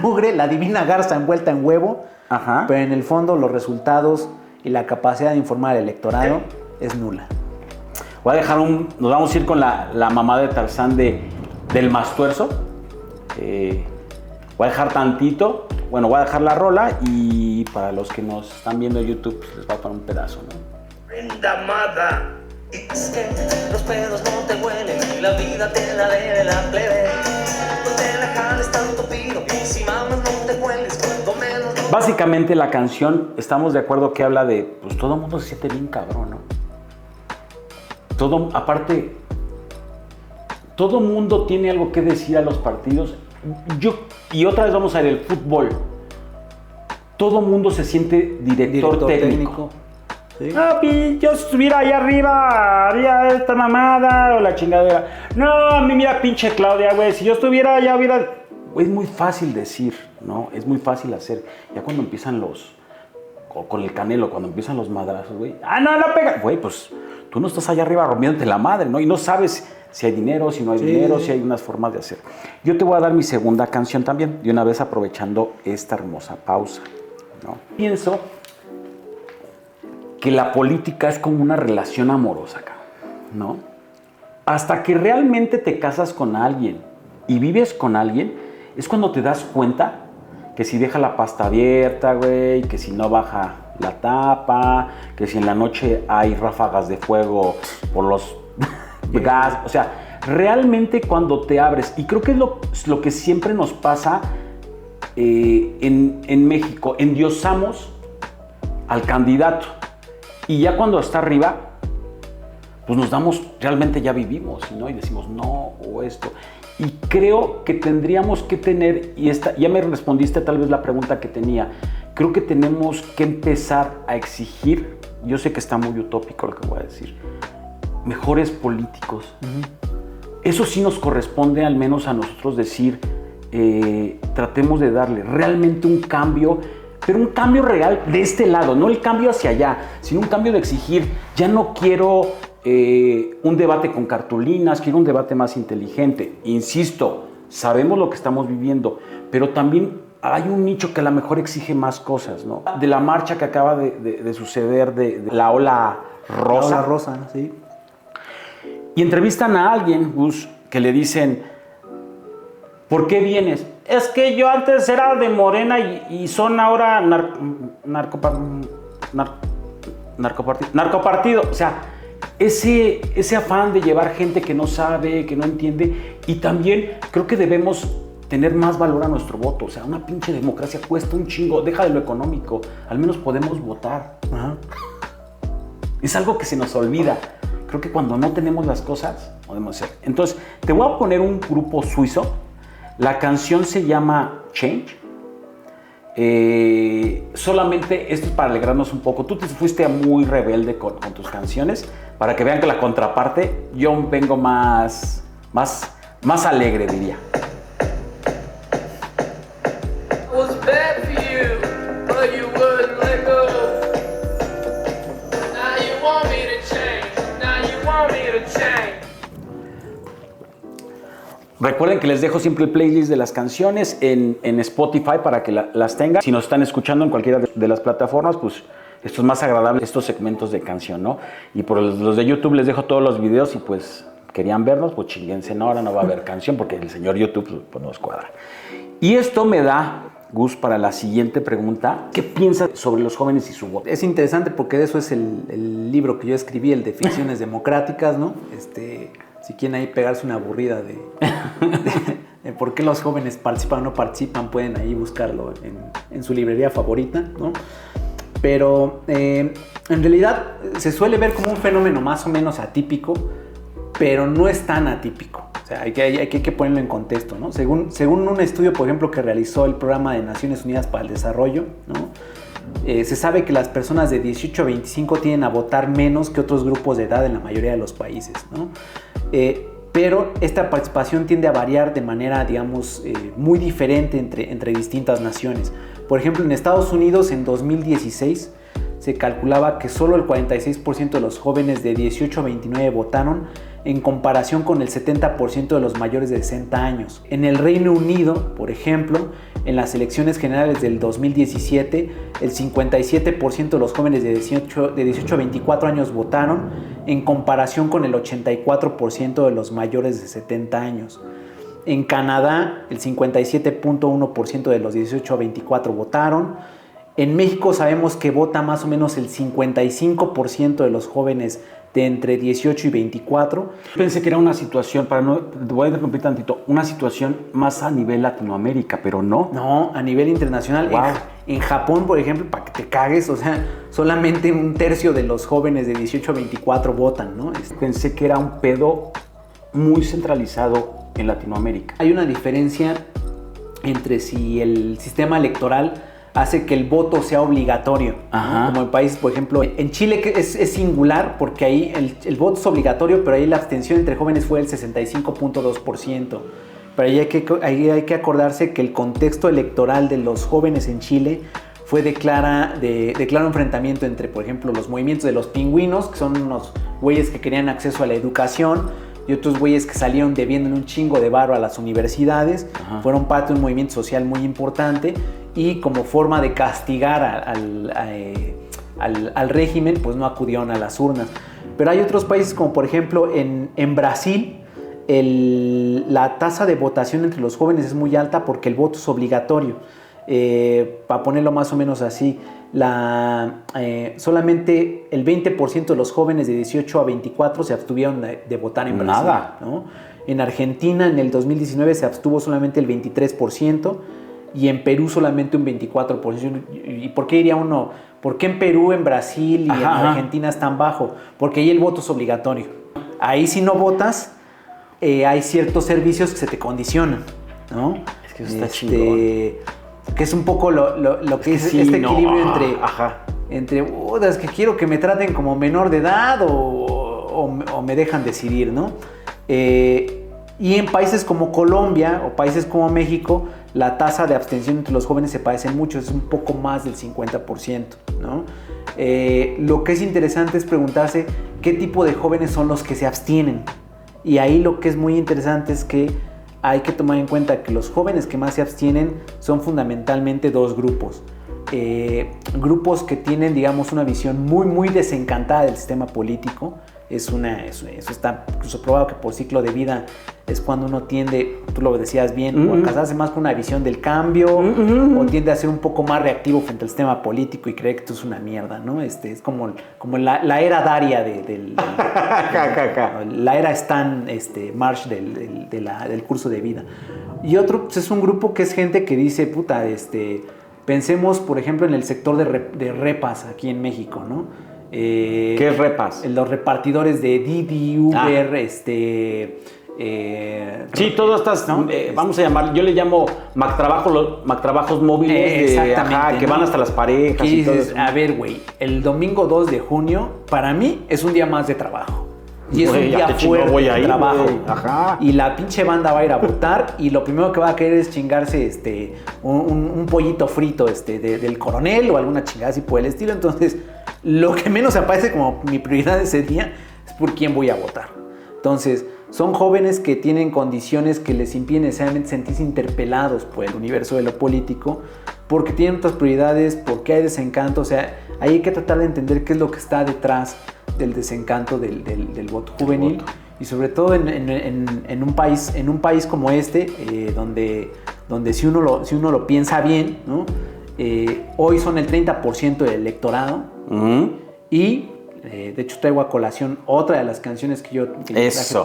Speaker 2: mugre, la divina garza envuelta en huevo. Ajá. Pero en el fondo los resultados y la capacidad de informar al electorado es nula.
Speaker 1: Voy a dejar nos vamos a ir con la mamá de Tarzán del Mastuerzo. Voy a dejar tantito, voy a dejar la rola, y para los que nos están viendo en YouTube, pues les voy a poner un pedazo, ¿no?
Speaker 3: Endamada. Es que los pedos no te huelen y la vida te la debe la plebe. No te la jales tanto pido, y si mamas no te cueles, cuando menos no...
Speaker 1: Básicamente la canción, estamos de acuerdo que habla de, pues todo el mundo se siente bien cabrón, ¿no? Aparte, todo mundo tiene algo que decir a los partidos. Y otra vez vamos a ver el fútbol. Todo mundo se siente director técnico. ¿Sí? Yo estuviera allá arriba, haría esta mamada o la chingadera. No, a mí mira pinche Claudia, güey, si yo estuviera allá hubiera... Es muy fácil decir, ¿no? Es muy fácil hacer. Ya cuando empiezan con el Canelo, cuando empiezan los madrazos, güey. No pega. Güey, pues tú no estás allá arriba rompiéndote la madre, ¿no? Y no sabes si hay dinero, si no hay dinero, si hay unas formas de hacer. Yo te voy a dar mi segunda canción también, de una vez aprovechando esta hermosa pausa, ¿no? Pienso que la política es como una relación amorosa, cabrón. ¿no? Hasta que realmente te casas con alguien y vives con alguien, es cuando te das cuenta que si deja la pasta abierta, güey, que si no baja la tapa, que si en la noche hay ráfagas de fuego por los gas, o sea, realmente cuando te abres, y creo que es lo que siempre nos pasa en México, endiosamos al candidato y ya cuando está arriba, pues nos damos, realmente ya vivimos, ¿no? Y decimos no, o esto. Y creo que tendríamos que tener, y ya me respondiste tal vez la pregunta que tenía, creo que tenemos que empezar a exigir, yo sé que está muy utópico lo que voy a decir, mejores políticos. Eso sí nos corresponde al menos a nosotros decir, tratemos de darle realmente un cambio, pero un cambio real de este lado, no el cambio hacia allá, sino un cambio de exigir, ya no quiero un debate con cartulinas, quiero un debate más inteligente. Insisto, sabemos lo que estamos viviendo, pero también hay un nicho que a lo mejor exige más cosas, ¿no? De la marcha que acaba de suceder, de la ola rosa.
Speaker 2: La ola rosa, sí.
Speaker 1: Y entrevistan a alguien, Gus, que le dicen, ¿por qué vienes? Es que yo antes era de Morena y son ahora narcopartido. O sea, ese afán de llevar gente que no sabe, que no entiende, y también creo que debemos tener más valor a nuestro voto. O sea, una pinche democracia cuesta un chingo, deja de lo económico, al menos podemos votar.
Speaker 2: Ajá.
Speaker 1: Es algo que se nos olvida. Creo que cuando no tenemos las cosas, podemos hacer. Entonces, te voy a poner un grupo suizo. La canción se llama Change. Solamente esto es para alegrarnos un poco. Tú te fuiste muy rebelde con tus canciones, para que vean que la contraparte, yo vengo más alegre, diría.
Speaker 4: Was bad for you, but you wouldn't let go. Now you want me to change. Now you want me to change.
Speaker 1: Recuerden que les dejo siempre el playlist de las canciones en Spotify para que las tengan. Si nos están escuchando en cualquiera de las plataformas, pues esto es más agradable, estos segmentos de canción, ¿no? Y por los de YouTube les dejo todos los videos y pues querían vernos, pues chinguense, no, ahora no va a haber canción porque el señor YouTube pues nos cuadra. Y esto me da, Gus, para la siguiente pregunta. ¿Qué piensas sobre los jóvenes y su voto?
Speaker 2: Es interesante porque de eso es el libro que yo escribí, el de Ficciones Democráticas, ¿no? Si quieren ahí pegarse una aburrida de por qué los jóvenes participan o no participan, pueden ahí buscarlo en su librería favorita, ¿no? Pero en realidad se suele ver como un fenómeno más o menos atípico, pero no es tan atípico. O sea, hay que ponerlo en contexto, ¿no? Según un estudio, por ejemplo, que realizó el Programa de Naciones Unidas para el Desarrollo, ¿no? Se sabe que las personas de 18 a 25 tienden a votar menos que otros grupos de edad en la mayoría de los países, ¿no? Pero esta participación tiende a variar de manera, digamos, muy diferente entre distintas naciones. Por ejemplo, en Estados Unidos en 2016 se calculaba que solo el 46% de los jóvenes de 18 a 29 votaron, en comparación con el 70% de los mayores de 60 años. En el Reino Unido, por ejemplo, en las elecciones generales del 2017, el 57% de los jóvenes de 18 a 24 años votaron, en comparación con el 84% de los mayores de 70 años. En Canadá, el 57.1% de los 18 a 24 votaron. En México sabemos que vota más o menos el 55% de los jóvenes de entre 18 y 24.
Speaker 1: Pensé que era una situación, te voy a interrumpir tantito, una situación más a nivel Latinoamérica, pero no.
Speaker 2: No, a nivel internacional.
Speaker 1: Wow.
Speaker 2: En Japón, por ejemplo, para que te cagues, o sea, solamente un tercio de los jóvenes de 18 a 24 votan, ¿no?
Speaker 1: Pensé que era un pedo muy centralizado en Latinoamérica.
Speaker 2: Hay una diferencia entre si el sistema electoral hace que el voto sea obligatorio, ¿no? Como en países, por ejemplo, en Chile es singular porque ahí el voto es obligatorio, pero ahí la abstención entre jóvenes fue del 65.2%. Pero ahí hay que acordarse que el contexto electoral de los jóvenes en Chile fue de claro enfrentamiento entre, por ejemplo, los movimientos de los pingüinos, que son unos güeyes que querían acceso a la educación, y otros güeyes que salieron debiendo un chingo de varo a las universidades. Fueron parte de un movimiento social muy importante, y como forma de castigar al régimen, pues no acudieron a las urnas. Pero hay otros países como por ejemplo en Brasil, la tasa de votación entre los jóvenes es muy alta porque el voto es obligatorio. Para ponerlo más o menos así, solamente el 20% de los jóvenes de 18 a 24 se abstuvieron de votar en Brasil.
Speaker 1: Nada.
Speaker 2: ¿No? En Argentina en el 2019 se abstuvo solamente el 23% y en Perú solamente un 24%. ¿Y por qué diría uno? ¿Por qué en Perú, en Brasil y en Argentina es tan bajo? Porque ahí el voto es obligatorio. Ahí si no votas, hay ciertos servicios que se te condicionan, ¿no?
Speaker 1: Es que eso está chingón.
Speaker 2: Que es un poco lo que es
Speaker 1: sí,
Speaker 2: este
Speaker 1: no,
Speaker 2: equilibrio
Speaker 1: ajá.
Speaker 2: entre es que quiero que me traten como menor de edad o me dejan decidir, ¿no? Y en países como Colombia o países como México, la tasa de abstención entre los jóvenes se parece mucho, es un poco más del 50%, ¿no? Lo que es interesante es preguntarse qué tipo de jóvenes son los que se abstienen. Y ahí lo que es muy interesante es que hay que tomar en cuenta que los jóvenes que más se abstienen son fundamentalmente dos grupos. Grupos que tienen, digamos, una visión muy, muy desencantada del sistema político. Eso está incluso probado que por ciclo de vida es cuando uno tiende, tú lo decías bien, o a casarse más con una visión del cambio, o tiende a ser un poco más reactivo frente al sistema político y cree que esto es una mierda, ¿no? Es como la era Daria la era Stan Marsh del curso de vida. Y otro pues, es un grupo que es gente que dice, puta, pensemos, por ejemplo, en el sector de repas aquí en México, ¿no?
Speaker 1: ¿Qué es repas?
Speaker 2: Los repartidores de Didi, Uber,
Speaker 1: sí, todas estas, ¿no? Vamos a llamar, yo le llamo Mactrabajos móviles que van hasta las parejas y todo eso.
Speaker 2: A ver, güey, el domingo 2 de junio, para mí, es un día más de trabajo. Y es un día fuerte de trabajo.
Speaker 1: Ajá.
Speaker 2: Y la pinche banda va a ir a votar y lo primero que va a querer es chingarse un pollito frito del coronel o alguna chingada así por el estilo. Entonces, lo que menos aparece como mi prioridad ese día es por quién voy a votar. Entonces, son jóvenes que tienen condiciones que les impiden necesariamente sentirse interpelados por el universo de lo político, porque tienen otras prioridades, porque hay desencanto. O sea, ahí hay que tratar de entender qué es lo que está detrás del desencanto del voto juvenil. Y sobre todo en un país como este, donde si uno lo piensa bien, ¿no? Hoy son el 30% del electorado. Y de hecho traigo a colación otra de las canciones que yo traje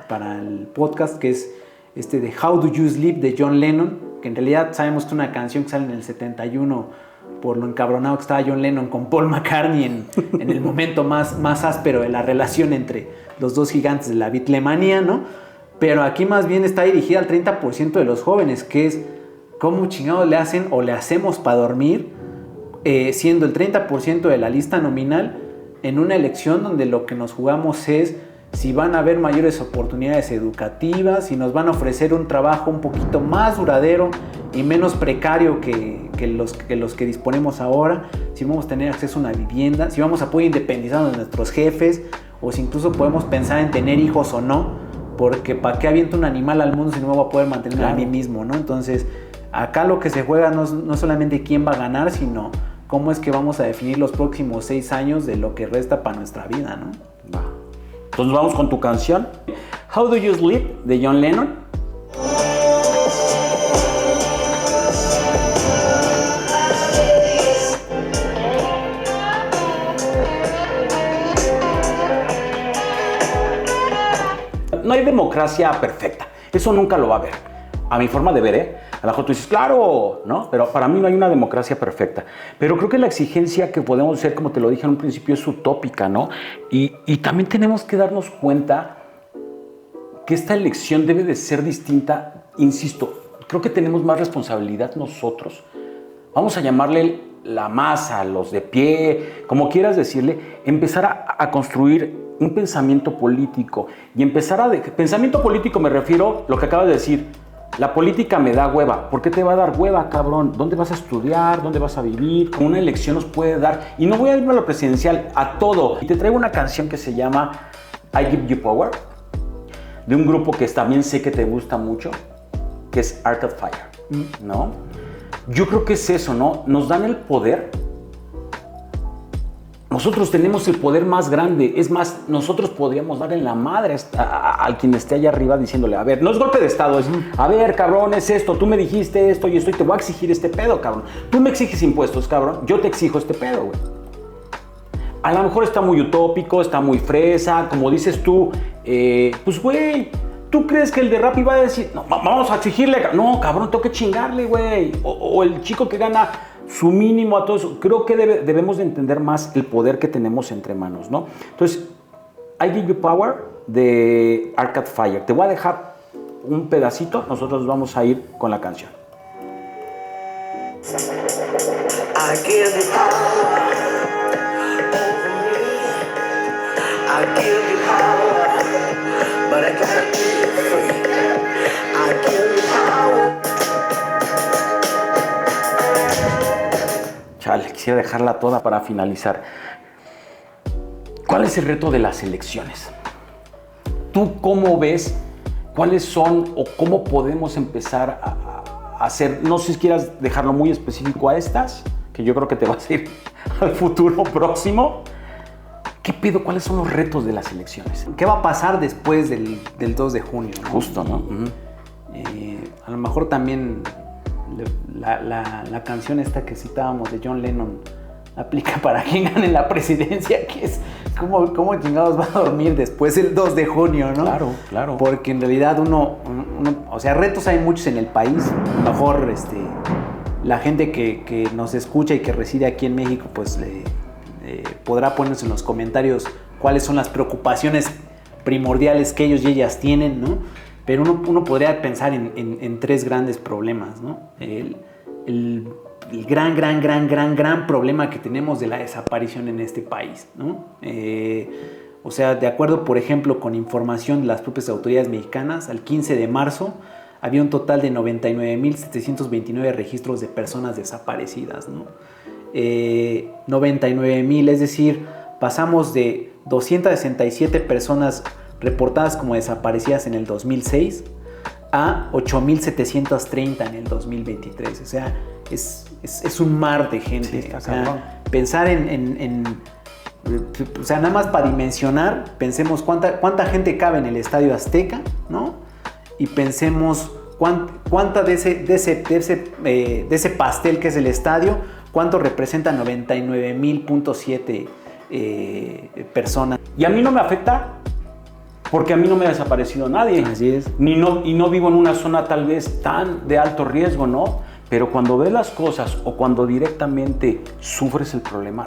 Speaker 2: para el podcast, que es de How Do You Sleep de John Lennon, que en realidad sabemos que es una canción que sale en el 71 por lo encabronado que estaba John Lennon con Paul McCartney en el momento más áspero de la relación entre los dos gigantes de la Beatlemanía, ¿no? Pero aquí más bien está dirigida al 30% de los jóvenes, que es cómo chingados le hacen o le hacemos para dormir, siendo el 30% de la lista nominal en una elección donde lo que nos jugamos es si van a haber mayores oportunidades educativas, si nos van a ofrecer un trabajo un poquito más duradero y menos precario que los que disponemos ahora, si vamos a tener acceso a una vivienda, si vamos a poder independizarnos de nuestros jefes, o si incluso podemos pensar en tener hijos o no, porque ¿para qué aviento un animal al mundo si no me voy a poder mantener a mí mismo, ¿no? Entonces, acá lo que se juega no solamente quién va a ganar, sino cómo es que vamos a definir los próximos 6 años de lo que resta para nuestra vida, ¿no?
Speaker 1: Va. Entonces vamos con tu canción. How Do You Sleep de John Lennon. No hay democracia perfecta. Eso nunca lo va a haber. A mi forma de ver, ¿eh? A lo mejor tú dices, claro, ¿no? Pero para mí no hay una democracia perfecta. Pero creo que la exigencia que podemos hacer, como te lo dije en un principio, es utópica, ¿no? Y también tenemos que darnos cuenta que esta elección debe de ser distinta. Insisto, creo que tenemos más responsabilidad nosotros. Vamos a llamarle la masa, los de pie, como quieras decirle, empezar a construir un pensamiento político. Y pensamiento político me refiero a lo que acabas de decir. La política me da hueva. ¿Por qué te va a dar hueva, cabrón? ¿Dónde vas a estudiar? ¿Dónde vas a vivir? Como una elección nos puede dar. Y no voy a irme a lo presidencial, a todo. Y te traigo una canción que se llama I Give You Power, de un grupo que también sé que te gusta mucho, que es Arcade Fire, ¿no? Yo creo que es eso, ¿no? Nos dan el poder nosotros tenemos el poder más grande. Es más, nosotros podríamos darle la madre a quien esté allá arriba diciéndole, a ver, no es golpe de estado, es, a ver, cabrón, es esto, tú me dijiste esto y te voy a exigir este pedo, cabrón. Tú me exiges impuestos, cabrón, yo te exijo este pedo, güey. A lo mejor está muy utópico, está muy fresa, como dices tú, pues, güey, ¿tú crees que el de Rappi va a decir, no, vamos a exigirle? No, cabrón, tengo que chingarle, güey. O el chico que gana su mínimo a todo eso. Creo que debemos de entender más el poder que tenemos entre manos, ¿no? Entonces, I Give You Power de Arcade Fire. Te voy a dejar un pedacito, nosotros vamos a ir con la canción.
Speaker 3: I give you power over me. I give you power, but I gotta give you free. I give you power.
Speaker 1: Chale, quisiera dejarla toda para finalizar. ¿Cuál es el reto de las elecciones? ¿Tú cómo ves cuáles son o cómo podemos empezar a hacer? No sé si quieras dejarlo muy específico a estas, que yo creo que te vas a ir al futuro próximo. ¿Qué pedo? ¿Cuáles son los retos de las elecciones?
Speaker 2: ¿Qué va a pasar después del 2 de junio? ¿No?
Speaker 1: Justo, ¿no?
Speaker 2: A lo mejor también la canción esta que citábamos de John Lennon aplica para quien gane la presidencia, que es ¿cómo chingados va a dormir después del 2 de junio, ¿no?
Speaker 1: Claro, claro.
Speaker 2: Porque en realidad o sea, retos hay muchos en el país. A lo mejor la gente que nos escucha y que reside aquí en México, pues podrá ponernos en los comentarios cuáles son las preocupaciones primordiales que ellos y ellas tienen, ¿no? Pero uno podría pensar en tres grandes problemas, ¿no? El gran problema que tenemos de la desaparición en este país, ¿no? O sea, de acuerdo, por ejemplo, con información de las propias autoridades mexicanas, al 15 de marzo había un total de 99,729 registros de personas desaparecidas, ¿no? 99,000, es decir, pasamos de 267 personas reportadas como desaparecidas en el 2006 a 8,730 en el 2023. O sea, es un mar de gente.
Speaker 1: Sí,
Speaker 2: o sea, pensar o sea, nada más para dimensionar, pensemos cuánta gente cabe en el Estadio Azteca, ¿no? Y pensemos cuánta de ese pastel que es el estadio, cuánto representa 99,000.7 personas.
Speaker 1: Y a mí no me afecta porque a mí no me ha desaparecido nadie.
Speaker 2: Así es.
Speaker 1: Y no vivo en una zona tal vez tan de alto riesgo, ¿no? Pero cuando ves las cosas o cuando directamente sufres el problema,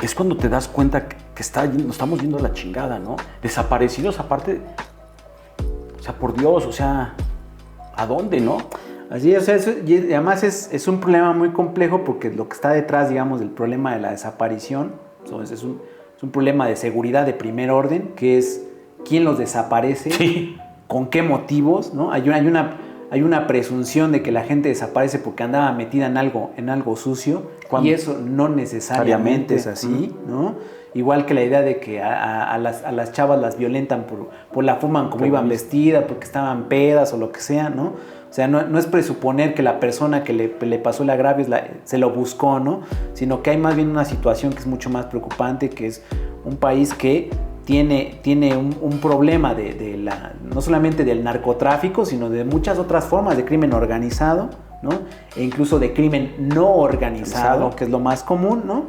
Speaker 1: es cuando te das cuenta que nos estamos yendo a la chingada, ¿no? Desaparecidos aparte, o sea, por Dios, o sea, ¿a dónde, no?
Speaker 2: Así es, o sea, y además es un problema muy complejo porque lo que está detrás, digamos, del problema de la desaparición, es un problema de seguridad de primer orden, que es quién los desaparece,
Speaker 1: sí,
Speaker 2: con qué motivos, ¿no? Hay una presunción de que la gente desaparece porque andaba metida en algo sucio, y eso no necesariamente es así, ¿no? Igual que la idea de que a las chavas las violentan por la forma en cómo iban vestidas, porque estaban pedas o lo que sea, ¿no? O sea, no es presuponer que la persona que le pasó el agravio se lo buscó, ¿no? Sino que hay más bien una situación que es mucho más preocupante, que es un país que tiene un problema no solamente del narcotráfico, sino de muchas otras formas de crimen organizado, ¿no? E incluso de crimen no organizado, que es lo más común, ¿no?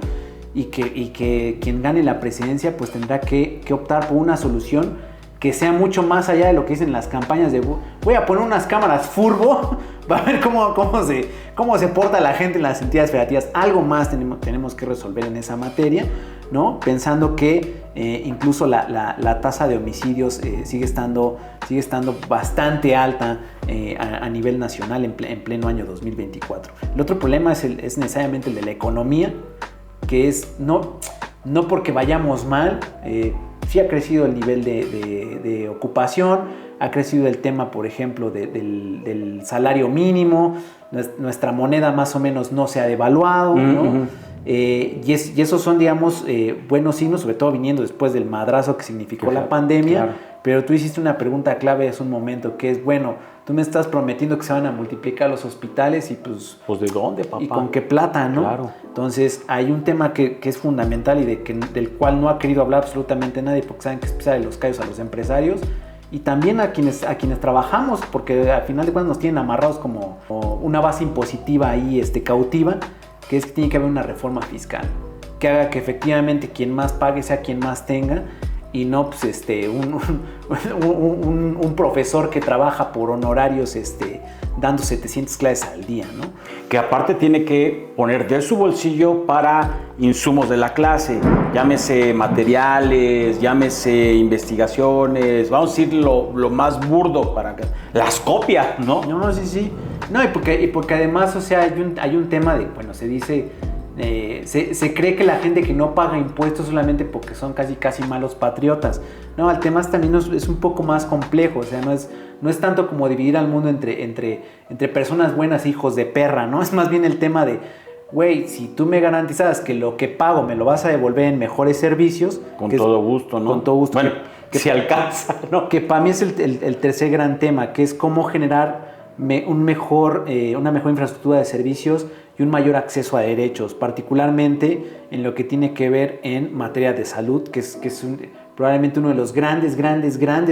Speaker 2: Y que quien gane la presidencia pues tendrá que optar por una solución que sea mucho más allá de lo que dicen las campañas de voy a poner unas cámaras furbo, va a ver cómo se porta la gente en las entidades federativas. Algo más tenemos que resolver en esa materia, ¿no? Pensando que incluso la tasa de homicidios sigue estando bastante alta a nivel nacional en pleno año 2024. El otro problema es necesariamente el de la economía, que es no porque vayamos mal. Sí ha crecido el nivel de ocupación, ha crecido el tema, por ejemplo, del salario mínimo, nuestra moneda más o menos no se ha devaluado, ¿no? Y esos son, digamos, buenos signos, sobre todo viniendo después del madrazo que significó la pandemia. Claro. Pero tú hiciste una pregunta clave hace un momento, que es, bueno, tú me estás prometiendo que se van a multiplicar los hospitales y pues...
Speaker 1: Pues ¿de dónde, papá?
Speaker 2: ¿Y con qué plata, no?
Speaker 1: Claro.
Speaker 2: Entonces hay un tema que es fundamental y del cual no ha querido hablar absolutamente nadie porque saben que es pisar los callos a los empresarios y también a quienes trabajamos, porque al final de cuentas nos tienen amarrados como una base impositiva ahí cautiva, que es que tiene que haber una reforma fiscal que haga que efectivamente quien más pague sea quien más tenga y no pues, un profesor que trabaja por honorarios dando 700 clases al día, ¿no?
Speaker 1: Que aparte tiene que poner de su bolsillo para insumos de la clase, llámese materiales, llámese investigaciones, vamos a decir lo más burdo para que las copias, ¿no?
Speaker 2: No, sí. No, y porque además, o sea, hay un tema de, bueno, se dice, se cree que la gente que no paga impuestos solamente porque son casi malos patriotas. No, el tema también es un poco más complejo, o sea, no es tanto como dividir al mundo entre personas buenas e hijos de perra, ¿no? Es más bien el tema de, güey, si tú me garantizas que lo que pago me lo vas a devolver en mejores servicios...
Speaker 1: Con todo gusto, ¿no?
Speaker 2: Con todo gusto.
Speaker 1: Bueno, que si alcanza, ¿no?
Speaker 2: Que para mí es el tercer gran tema, que es cómo generar una mejor infraestructura de servicios y un mayor acceso a derechos, particularmente en lo que tiene que ver en materia de salud, que es probablemente uno de los grandes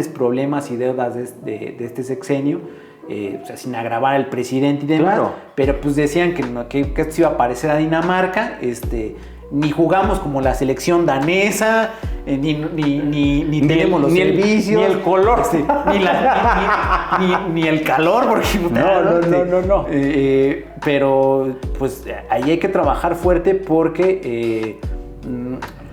Speaker 2: problemas y deudas de este sexenio, o sea, sin agravar al presidente y demás,
Speaker 1: claro.
Speaker 2: Pero pues decían que esto iba a parecer a Dinamarca, ni jugamos como la selección danesa, ni tenemos los servicios.
Speaker 1: Ni el color.
Speaker 2: Ni el calor, porque...
Speaker 1: No.
Speaker 2: Pero pues ahí hay que trabajar fuerte porque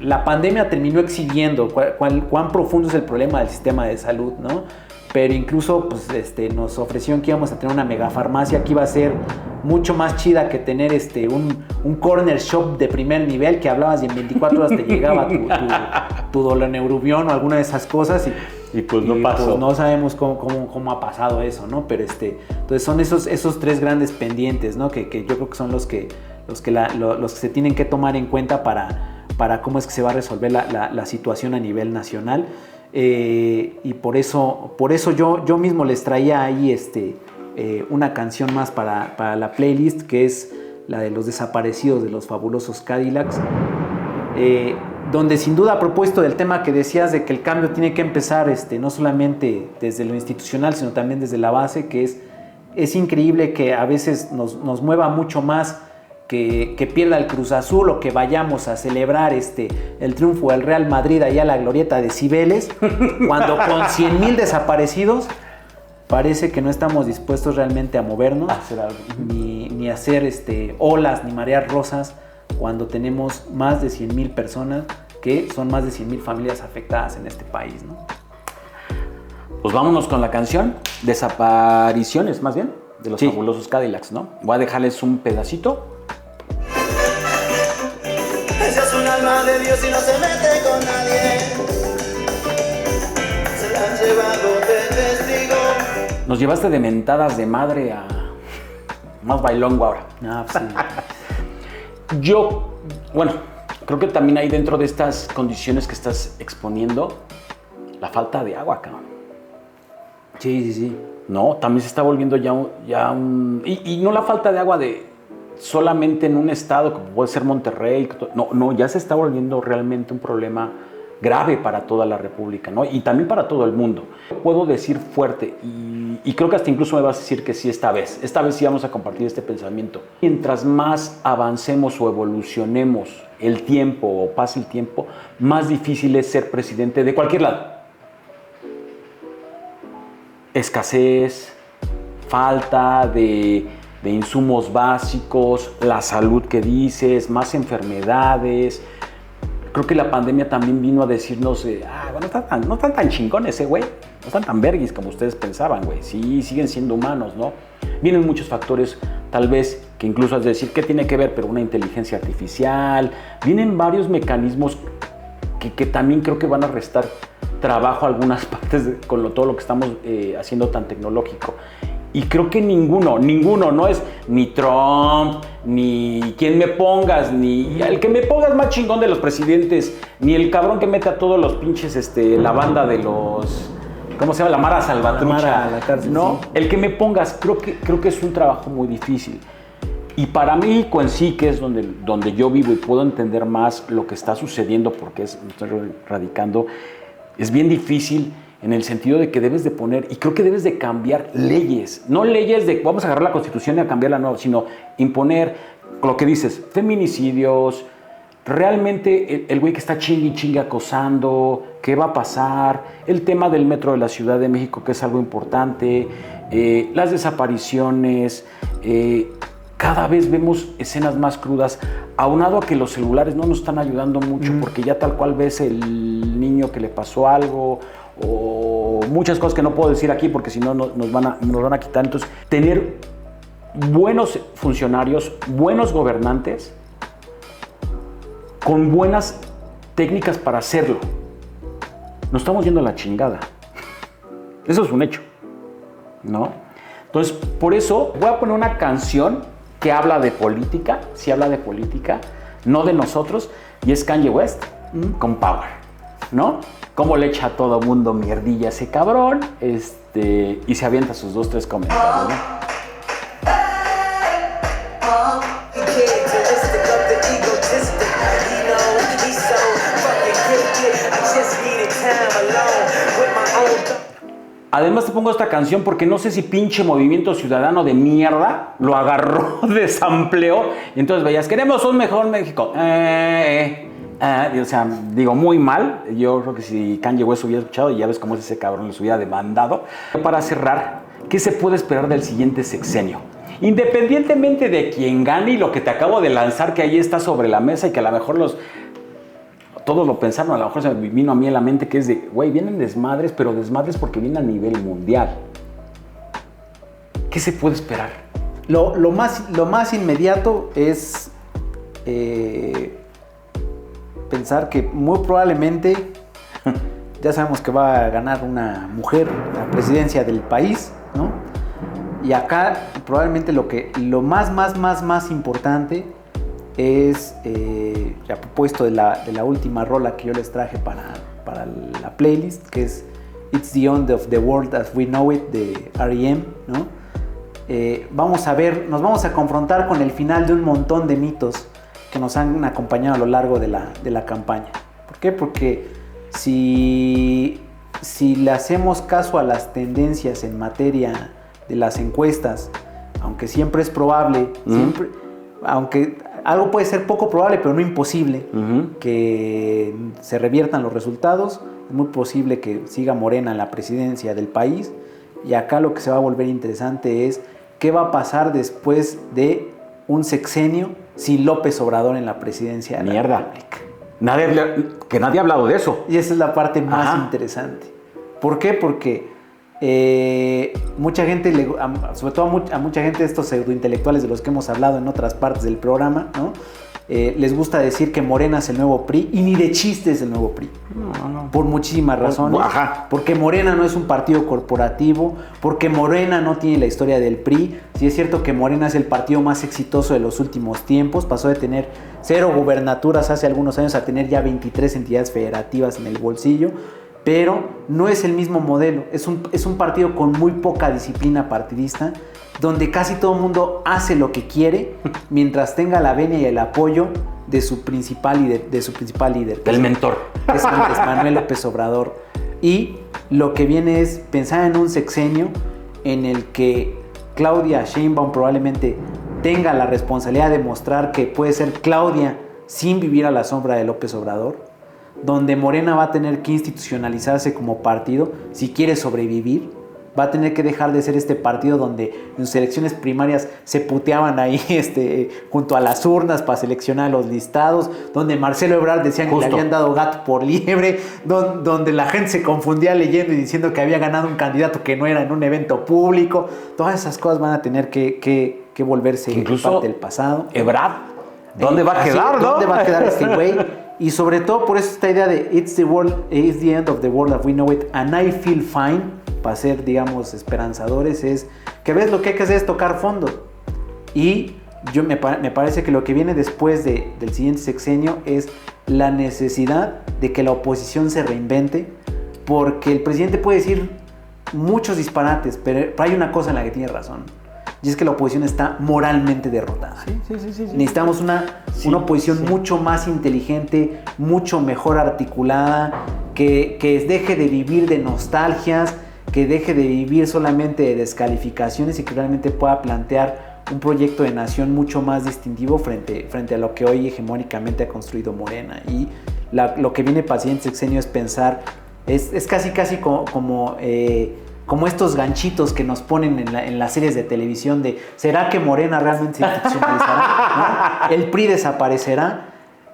Speaker 2: la pandemia terminó exhibiendo cuán profundo es el problema del sistema de salud, ¿no? Pero incluso pues, nos ofrecieron que íbamos a tener una megafarmacia que iba a ser mucho más chida que tener un corner shop de primer nivel que hablabas y en 24 horas te llegaba tu doloneurobión o alguna de esas cosas
Speaker 1: y pues no pasó.
Speaker 2: Pues no sabemos cómo ha pasado eso, ¿no? Pero entonces son esos tres grandes pendientes, ¿no? Que yo creo que son los que se tienen que tomar en cuenta para cómo es que se va a resolver la situación a nivel nacional. Y por eso yo mismo les traía ahí una canción más para la playlist, que es la de Los Desaparecidos de los Fabulosos Cadillacs, donde sin duda a propósito del tema que decías de que el cambio tiene que empezar no solamente desde lo institucional sino también desde la base, que es increíble que a veces nos mueva mucho más que pierda el Cruz Azul o que vayamos a celebrar el triunfo del Real Madrid allá a la glorieta de Cibeles, cuando con 100,000 desaparecidos parece que no estamos dispuestos realmente a movernos,
Speaker 1: a hacer algo,
Speaker 2: ni hacer olas ni marear rosas, cuando tenemos más de 100,000 personas, que son más de 100,000 familias afectadas en este país, ¿no?
Speaker 1: Pues vámonos con la canción, Desapariciones más bien, de los Fabulosos Cadillacs, ¿no? Voy a dejarles un pedacito.
Speaker 3: Ella es un alma de Dios y no se mete con nadie. Se la han llevado de testigo.
Speaker 1: Nos llevaste de mentadas de madre a más bailongo ahora.
Speaker 2: No, pues sí.
Speaker 1: Bueno, creo que también hay dentro de estas condiciones que estás exponiendo la falta de agua, cabrón.
Speaker 2: Sí.
Speaker 1: No, también se está volviendo ya un... Y no la falta de agua de solamente en un estado como puede ser Monterrey. No, ya se está volviendo realmente un problema grave para toda la República, ¿no? Y también para todo el mundo. Puedo decir fuerte, y creo que hasta incluso me vas a decir que sí esta vez sí vamos a compartir este pensamiento. Mientras más avancemos o evolucionemos el tiempo o pase el tiempo, más difícil es ser presidente de cualquier lado. Escasez, falta de insumos básicos, la salud que dices, más enfermedades. Creo que la pandemia también vino a decirnos, bueno, no están tan chingones, güey. No están tan verguis como ustedes pensaban, güey. Sí, siguen siendo humanos, ¿no? Vienen muchos factores, tal vez, que incluso has de decir, ¿qué tiene que ver? Pero una inteligencia artificial. Vienen varios mecanismos que también creo que van a restar trabajo a algunas partes con todo lo que estamos haciendo tan tecnológico. Y creo que ninguno, no es ni Trump, ni quien me pongas, ni el que me pongas más chingón de los presidentes, ni el cabrón que mete a todos los pinches, la banda de los, ¿cómo se llama? La Mara Salvatrucha.
Speaker 2: La Mara a la cárcel,
Speaker 1: ¿no?
Speaker 2: sí.
Speaker 1: El que me pongas, creo que es un trabajo muy difícil. Y para México en sí, que es donde yo vivo y puedo entender más lo que está sucediendo porque me estoy radicando, es bien difícil en el sentido de que debes de poner, y creo que debes de cambiar leyes, no leyes de vamos a agarrar la Constitución y a cambiarla, no, sino imponer lo que dices, feminicidios, realmente el güey que está chingue acosando, qué va a pasar, el tema del metro de la Ciudad de México, que es algo importante, las desapariciones, cada vez vemos escenas más crudas, aunado a que los celulares no nos están ayudando mucho, porque ya tal cual ves el niño que le pasó algo, o muchas cosas que no puedo decir aquí porque si no nos van a quitar. Entonces, tener buenos funcionarios, buenos gobernantes, con buenas técnicas para hacerlo. Nos estamos yendo a la chingada. Eso es un hecho, ¿no? Entonces, por eso voy a poner una canción que habla de política, sí habla de política, no de nosotros, y es Kanye West con Power, ¿no? Cómo le echa a todo mundo mierdilla a ese cabrón, y se avienta sus 2-3 comentarios, ¿no? Además te pongo esta canción porque no sé si pinche Movimiento Ciudadano de mierda lo agarró de sampleo y entonces veías, queremos un mejor México. O sea, digo, muy mal. Yo creo que si Kanye West hubiera escuchado, y ya ves cómo es ese cabrón, les hubiera demandado. Para cerrar, ¿qué se puede esperar del siguiente sexenio? Independientemente de quién gane y lo que te acabo de lanzar, que ahí está sobre la mesa y que a lo mejor todos lo pensaron, a lo mejor se me vino a mí en la mente que es de, güey, vienen desmadres, pero desmadres porque vienen a nivel mundial. ¿Qué se puede esperar?
Speaker 2: Lo más inmediato es pensar que muy probablemente, ya sabemos que va a ganar una mujer la presidencia del país, ¿no? Y acá probablemente lo más importante es a propósito de la última rola que yo les traje para la playlist, que es It's the End of the World as We Know It de R.E.M., ¿no? Nos vamos a confrontar con el final de un montón de mitos que nos han acompañado a lo largo de la campaña. ¿Por qué? Porque si le hacemos caso a las tendencias en materia de las encuestas, aunque siempre es probable, aunque algo puede ser poco probable, pero no imposible, que se reviertan los resultados. Es muy posible que siga Morena en la presidencia del país. Y acá lo que se va a volver interesante es qué va a pasar después de un sexenio sin López Obrador en la presidencia de la República.
Speaker 1: Nadie ha hablado de eso.
Speaker 2: Y esa es la parte más interesante. ¿Por qué? Porque mucha gente, sobre todo a mucha gente de estos pseudointelectuales de los que hemos hablado en otras partes del programa, ¿no? Les gusta decir que Morena es el nuevo PRI, y ni de chiste es el nuevo PRI. No. Por muchísimas razones. Porque Morena no es un partido corporativo, porque Morena no tiene la historia del PRI. Sí es cierto que Morena es el partido más exitoso de los últimos tiempos, pasó de tener 0 gubernaturas hace algunos años a tener ya 23 entidades federativas en el bolsillo, pero no es el mismo modelo. Es un partido con muy poca disciplina partidista, donde casi todo el mundo hace lo que quiere mientras tenga la venia y el apoyo de su principal líder.
Speaker 1: Del mentor.
Speaker 2: Es Manuel López Obrador. Y lo que viene es pensar en un sexenio en el que Claudia Sheinbaum probablemente tenga la responsabilidad de mostrar que puede ser Claudia sin vivir a la sombra de López Obrador, donde Morena va a tener que institucionalizarse como partido si quiere sobrevivir. Va a tener que dejar de ser este partido donde en sus elecciones primarias se puteaban ahí junto a las urnas para seleccionar los listados, donde Marcelo Ebrard decían que le habían dado gato por liebre, donde la gente se confundía leyendo y diciendo que había ganado un candidato que no era en un evento público. Todas esas cosas van a tener que volverse
Speaker 1: incluso
Speaker 2: parte del pasado.
Speaker 1: Ebrard, ¿dónde va a quedar, no?
Speaker 2: ¿Dónde va a quedar este güey? Y sobre todo por eso esta idea de it's the end of the world as we know it and I feel fine, para ser, digamos, esperanzadores, es que ves lo que hay que hacer es tocar fondo. Y me parece que lo que viene después del siguiente sexenio es la necesidad de que la oposición se reinvente, porque el presidente puede decir muchos disparates, pero hay una cosa en la que tiene razón. Y es que la oposición está moralmente derrotada.
Speaker 1: Sí.
Speaker 2: Necesitamos una oposición mucho más inteligente, mucho mejor articulada, que deje de vivir de nostalgias, que deje de vivir solamente de descalificaciones y que realmente pueda plantear un proyecto de nación mucho más distintivo frente a lo que hoy hegemónicamente ha construido Morena. Y lo que viene para el siguiente sexenio es pensar, es casi como estos ganchitos que nos ponen en las series de televisión de ¿será que Morena realmente se institucionalizará? ¿No? ¿El PRI desaparecerá?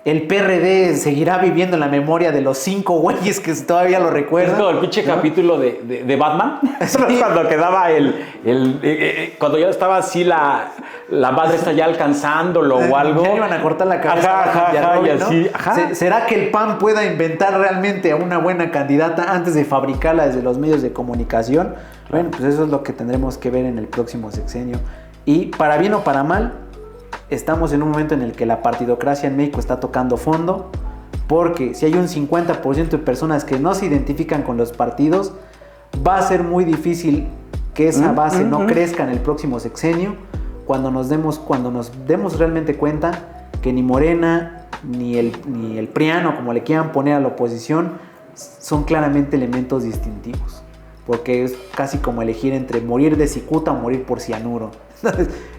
Speaker 2: ¿El PRD seguirá viviendo en la memoria de los 5 güeyes que todavía lo recuerdan?
Speaker 1: Es como el pinche capítulo de Batman.
Speaker 2: Sí.
Speaker 1: Cuando quedaba cuando ya estaba así la madre está ya alcanzándolo o algo.
Speaker 2: Ya iban a cortar la cabeza.
Speaker 1: Ajá, y
Speaker 2: ¿no?
Speaker 1: así. Ajá.
Speaker 2: ¿Será que el PAN pueda inventar realmente a una buena candidata antes de fabricarla desde los medios de comunicación? Bueno, pues eso es lo que tendremos que ver en el próximo sexenio. Y para bien o para mal, estamos en un momento en el que la partidocracia en México está tocando fondo, porque si hay un 50% de personas que no se identifican con los partidos, va a ser muy difícil que esa base no crezca en el próximo sexenio, cuando nos demos realmente cuenta que ni Morena, ni el PRIAN, como le quieran poner a la oposición, son claramente elementos distintivos, porque es casi como elegir entre morir de cicuta o morir por cianuro.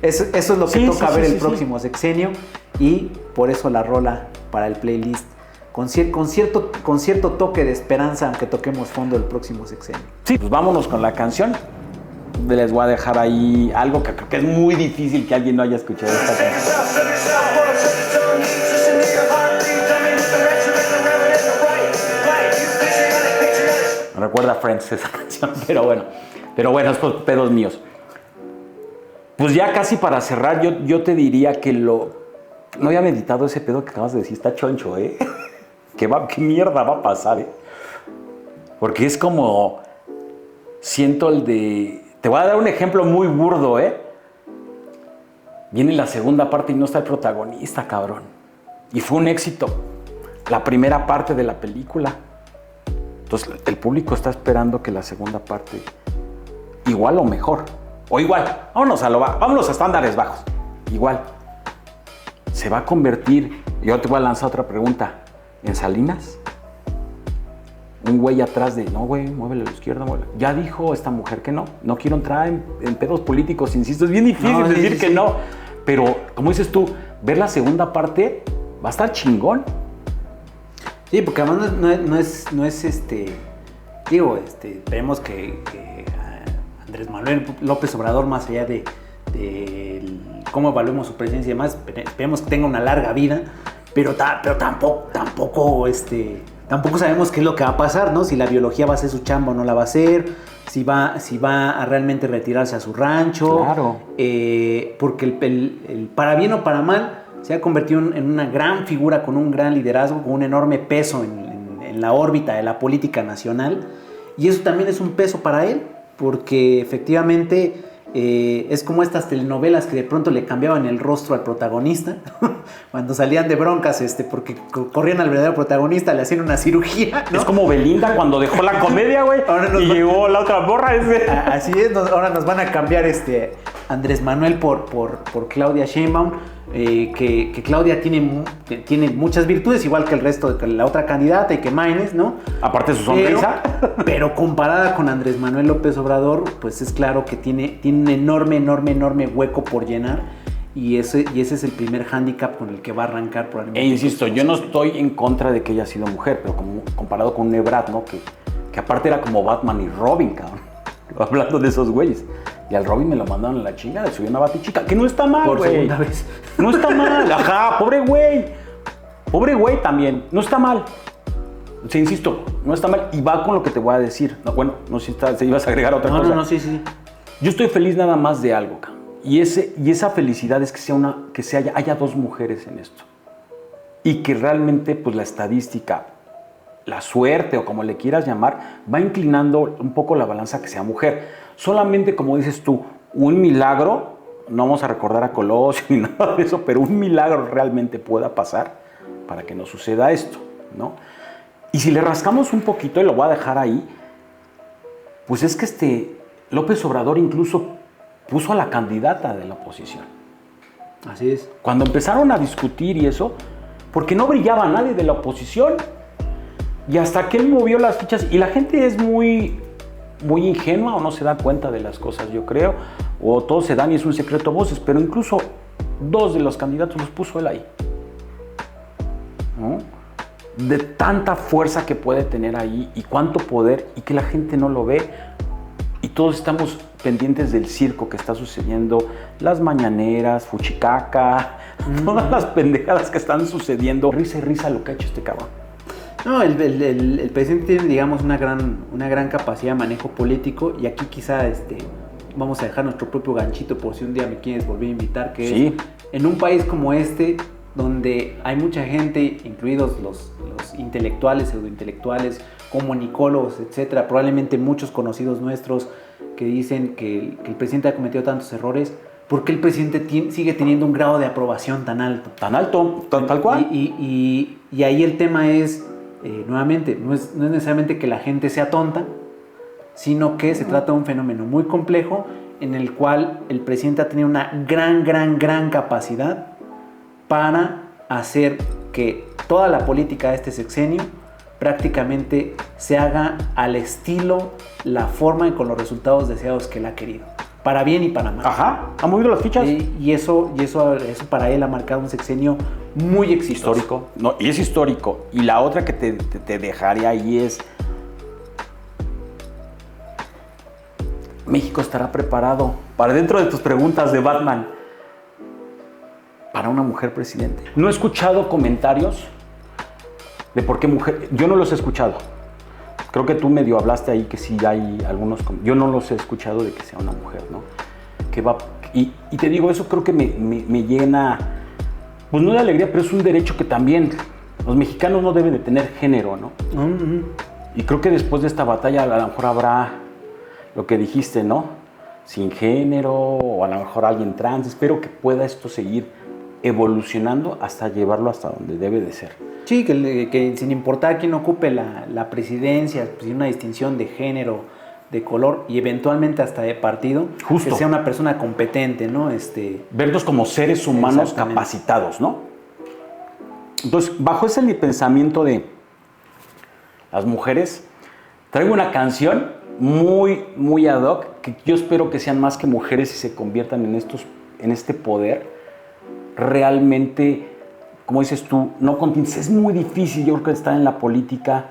Speaker 2: Eso es lo que toca ver el próximo sexenio, y por eso la rola para el playlist con cierto toque de esperanza, aunque toquemos fondo el próximo sexenio.
Speaker 1: Sí, pues vámonos con la canción. Les voy a dejar ahí algo que creo que es muy difícil que alguien no haya escuchado esta canción. Me recuerda a Friends esa canción, pero bueno, estos pedos míos. Pues ya casi para cerrar, yo te diría que no había meditado ese pedo que acabas de decir, está choncho, ¿eh? ¿Qué mierda va a pasar, Porque es como, siento te voy a dar un ejemplo muy burdo, Viene la segunda parte y no está el protagonista, cabrón. Y fue un éxito, la primera parte de la película. Entonces, el público está esperando que la segunda parte, igual o mejor. O igual, vámonos a estándares bajos. Igual. Se va a convertir, yo te voy a lanzar otra pregunta, ¿en Salinas? Un güey atrás de, no güey, muévele a la izquierda, muévele. Ya dijo esta mujer que no quiero entrar en pedos políticos, insisto, es bien difícil decir que no. Pero, como dices tú, ver la segunda parte va a estar chingón.
Speaker 2: Sí, porque además no es esperemos que Andrés Manuel López Obrador, más allá de cómo evaluemos su presencia y demás, esperemos que tenga una larga vida, pero tampoco sabemos qué es lo que va a pasar, ¿no? Si la biología va a ser su chamba o no la va a hacer, si va a realmente retirarse a su rancho.
Speaker 1: Claro.
Speaker 2: Porque el para bien o para mal se ha convertido en una gran figura con un gran liderazgo, con un enorme peso en la órbita de la política nacional, y eso también es un peso para él, porque efectivamente es como estas telenovelas que de pronto le cambiaban el rostro al protagonista cuando salían de broncas porque corrían al verdadero protagonista, le hacían una cirugía, ¿no?
Speaker 1: Es como Belinda cuando dejó la comedia, güey, y llegó la otra morra.
Speaker 2: Así es, ahora nos van a cambiar Andrés Manuel por Claudia Sheinbaum, que Claudia tiene muchas virtudes, igual que el resto de la otra candidata, y que Maynes, ¿no?
Speaker 1: Aparte de su sonrisa.
Speaker 2: Pero comparada con Andrés Manuel López Obrador, pues es claro que tiene un enorme hueco por llenar, y ese es el primer hándicap con el que va a arrancar probablemente.
Speaker 1: Insisto, yo no estoy en contra de que ella haya sido mujer, pero comparado con un Ebrard, ¿no? Que aparte era como Batman y Robin, cabrón. Hablando de esos güeyes. Y al Robin me lo mandaron a la chinga, le subió una batichica, que no está mal, güey.
Speaker 2: Por segunda vez.
Speaker 1: No está mal, ajá, pobre güey. Pobre güey también, no está mal. O sea, insisto, no está mal. Y va con lo que te voy a decir. No, bueno, no sé si ibas a agregar otra cosa.
Speaker 2: No, sí.
Speaker 1: Yo estoy feliz nada más de algo, cabrón. Y esa felicidad es que haya dos mujeres en esto. Y que realmente, pues la estadística, la suerte o como le quieras llamar, va inclinando un poco la balanza que sea mujer. Solamente, como dices tú, un milagro, no vamos a recordar a Colosio ni nada de eso, pero un milagro realmente pueda pasar para que no suceda esto, ¿no? Y si le rascamos un poquito, y lo voy a dejar ahí, pues es que López Obrador incluso puso a la candidata de la oposición.
Speaker 2: Así es.
Speaker 1: Cuando empezaron a discutir y eso, porque no brillaba nadie de la oposición. Y hasta que él movió las fichas, y la gente es muy ingenua o no se da cuenta de las cosas, yo creo, o todos se dan y es un secreto a voces, pero incluso 2 de los candidatos los puso él ahí, ¿no? De tanta fuerza que puede tener ahí y cuánto poder, y que la gente no lo ve, y todos estamos pendientes del circo que está sucediendo, las mañaneras, Fuchicaca, todas las pendejadas que están sucediendo. Risa y risa lo que ha hecho este cabrón.
Speaker 2: No, el presidente tiene, digamos, una gran capacidad de manejo político, y aquí quizá vamos a dejar nuestro propio ganchito por si un día me quieres volver a invitar, que
Speaker 1: sí.
Speaker 2: Es en un país como este, donde hay mucha gente, incluidos los intelectuales, pseudointelectuales, comunicólogos, etcétera, probablemente muchos conocidos nuestros que dicen que el presidente ha cometido tantos errores. ¿Por qué el presidente sigue teniendo un grado de aprobación tan alto?
Speaker 1: Tan alto, tal cual.
Speaker 2: Y ahí el tema es, nuevamente, no es necesariamente que la gente sea tonta, sino que se trata de un fenómeno muy complejo en el cual el presidente ha tenido una gran capacidad para hacer que toda la política de este sexenio prácticamente se haga al estilo, la forma y con los resultados deseados que él ha querido. Para bien y para mal.
Speaker 1: Ajá, ha movido las fichas.
Speaker 2: Y eso para él ha marcado un sexenio muy exitoso.
Speaker 1: Histórico. No, y es histórico. Y la otra que te dejaría ahí es: México estará preparado para, dentro de tus preguntas de Batman, para una mujer presidente. No he escuchado comentarios de por qué mujer. Yo no los he escuchado. Creo que tú medio hablaste ahí que sí hay algunos. Yo no los he escuchado de que sea una mujer, ¿no? Que va, y te digo, eso creo que me llena, pues no de alegría, pero es un derecho que también los mexicanos no deben de tener género, ¿no?
Speaker 2: Uh-huh.
Speaker 1: Y creo que después de esta batalla a lo mejor habrá lo que dijiste, ¿no? Sin género, o a lo mejor alguien trans. Espero que pueda esto seguir evolucionando hasta llevarlo hasta donde debe de ser.
Speaker 2: Sí, que sin importar quién ocupe la presidencia, pues, sin una distinción de género, de color y eventualmente hasta de partido,
Speaker 1: Justo.
Speaker 2: que sea una persona competente, ¿no?
Speaker 1: Verlos como seres humanos capacitados, ¿no? Entonces, bajo ese pensamiento de las mujeres, traigo una canción muy ad hoc, que yo espero que sean más que mujeres y se conviertan en este poder realmente, como dices tú, no continúes. Es muy difícil, yo creo que estar en la política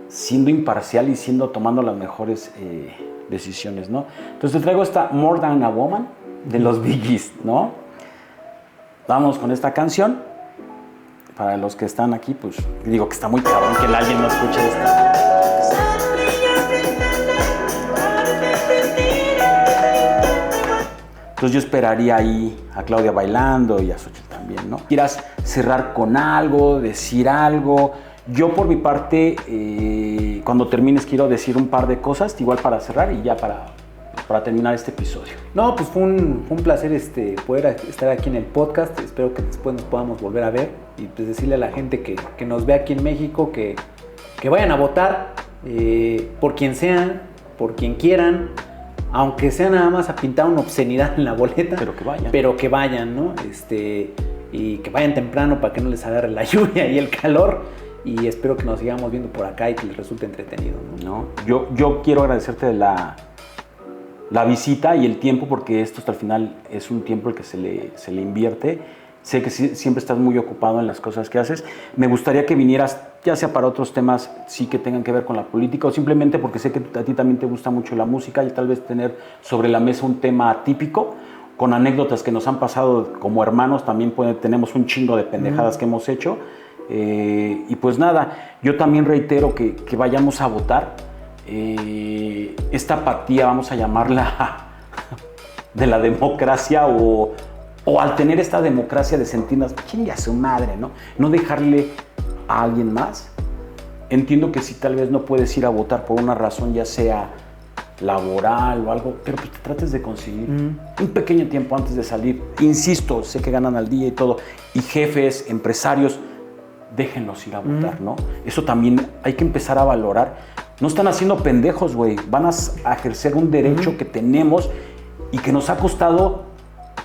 Speaker 1: siendo imparcial y tomando las mejores decisiones, ¿no? Entonces te traigo esta More Than a Woman de los Bee Gees, ¿no? Vamos con esta canción. Para los que están aquí, pues digo que está muy cabrón que alguien no escuche esto. Entonces yo esperaría ahí a Claudia bailando y a Xochitl también, ¿no? Quieras cerrar con algo, decir algo. Yo por mi parte, cuando termines quiero decir un par de cosas, igual para cerrar y ya para terminar este episodio.
Speaker 2: No, pues fue un placer poder estar aquí en el podcast. Espero que después nos podamos volver a ver y pues decirle a la gente que nos ve aquí en México que vayan a votar por quien sean, por quien quieran, aunque sea nada más a pintar una obscenidad en la boleta. Pero que vayan, ¿no? Y que vayan temprano para que no les agarre la lluvia y el calor. Y espero que nos sigamos viendo por acá y que les resulte entretenido, ¿no?
Speaker 1: Yo quiero agradecerte la visita y el tiempo, porque esto hasta el final es un tiempo el que se le invierte. Sé que siempre estás muy ocupado en las cosas que haces. Me gustaría que vinieras, ya sea para otros temas sí que tengan que ver con la política, o simplemente porque sé que a ti también te gusta mucho la música, y tal vez tener sobre la mesa un tema atípico, con anécdotas que nos han pasado como hermanos. También tenemos un chingo de pendejadas que hemos hecho. Y pues nada, yo también reitero que vayamos a votar. Esta apatía, vamos a llamarla, de la democracia, o al tener esta democracia de sentirnos, chingue a su madre, ¿no? No dejarle a alguien más. Entiendo que si tal vez no puedes ir a votar por una razón, ya sea laboral o algo, pero pues te trates de conseguir un pequeño tiempo antes de salir. Insisto, sé que ganan al día y todo, y jefes, empresarios, déjenlos ir a votar, ¿no? Eso también hay que empezar a valorar, no están haciendo pendejos, güey. Van a ejercer un derecho que tenemos y que nos ha costado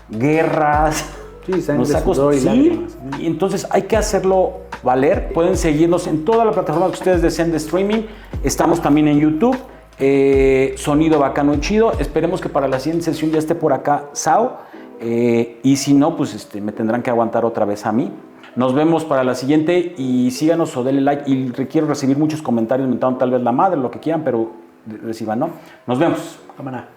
Speaker 1: guerras.
Speaker 2: Sí, sangre,
Speaker 1: Nos ha
Speaker 2: sudor y
Speaker 1: sí,
Speaker 2: lágrimas.
Speaker 1: y entonces hay que hacerlo valer. Pueden seguirnos en toda la plataforma que ustedes deseen de streaming. Estamos también en YouTube. Sonido bacano y chido. Esperemos que para la siguiente sesión ya esté por acá Sao. Y si no, pues me tendrán que aguantar otra vez a mí. Nos vemos para la siguiente y síganos o denle like. Y quiero recibir muchos comentarios mentando tal vez la madre, lo que quieran, pero reciban, ¿no? Nos vemos.
Speaker 2: Cámara.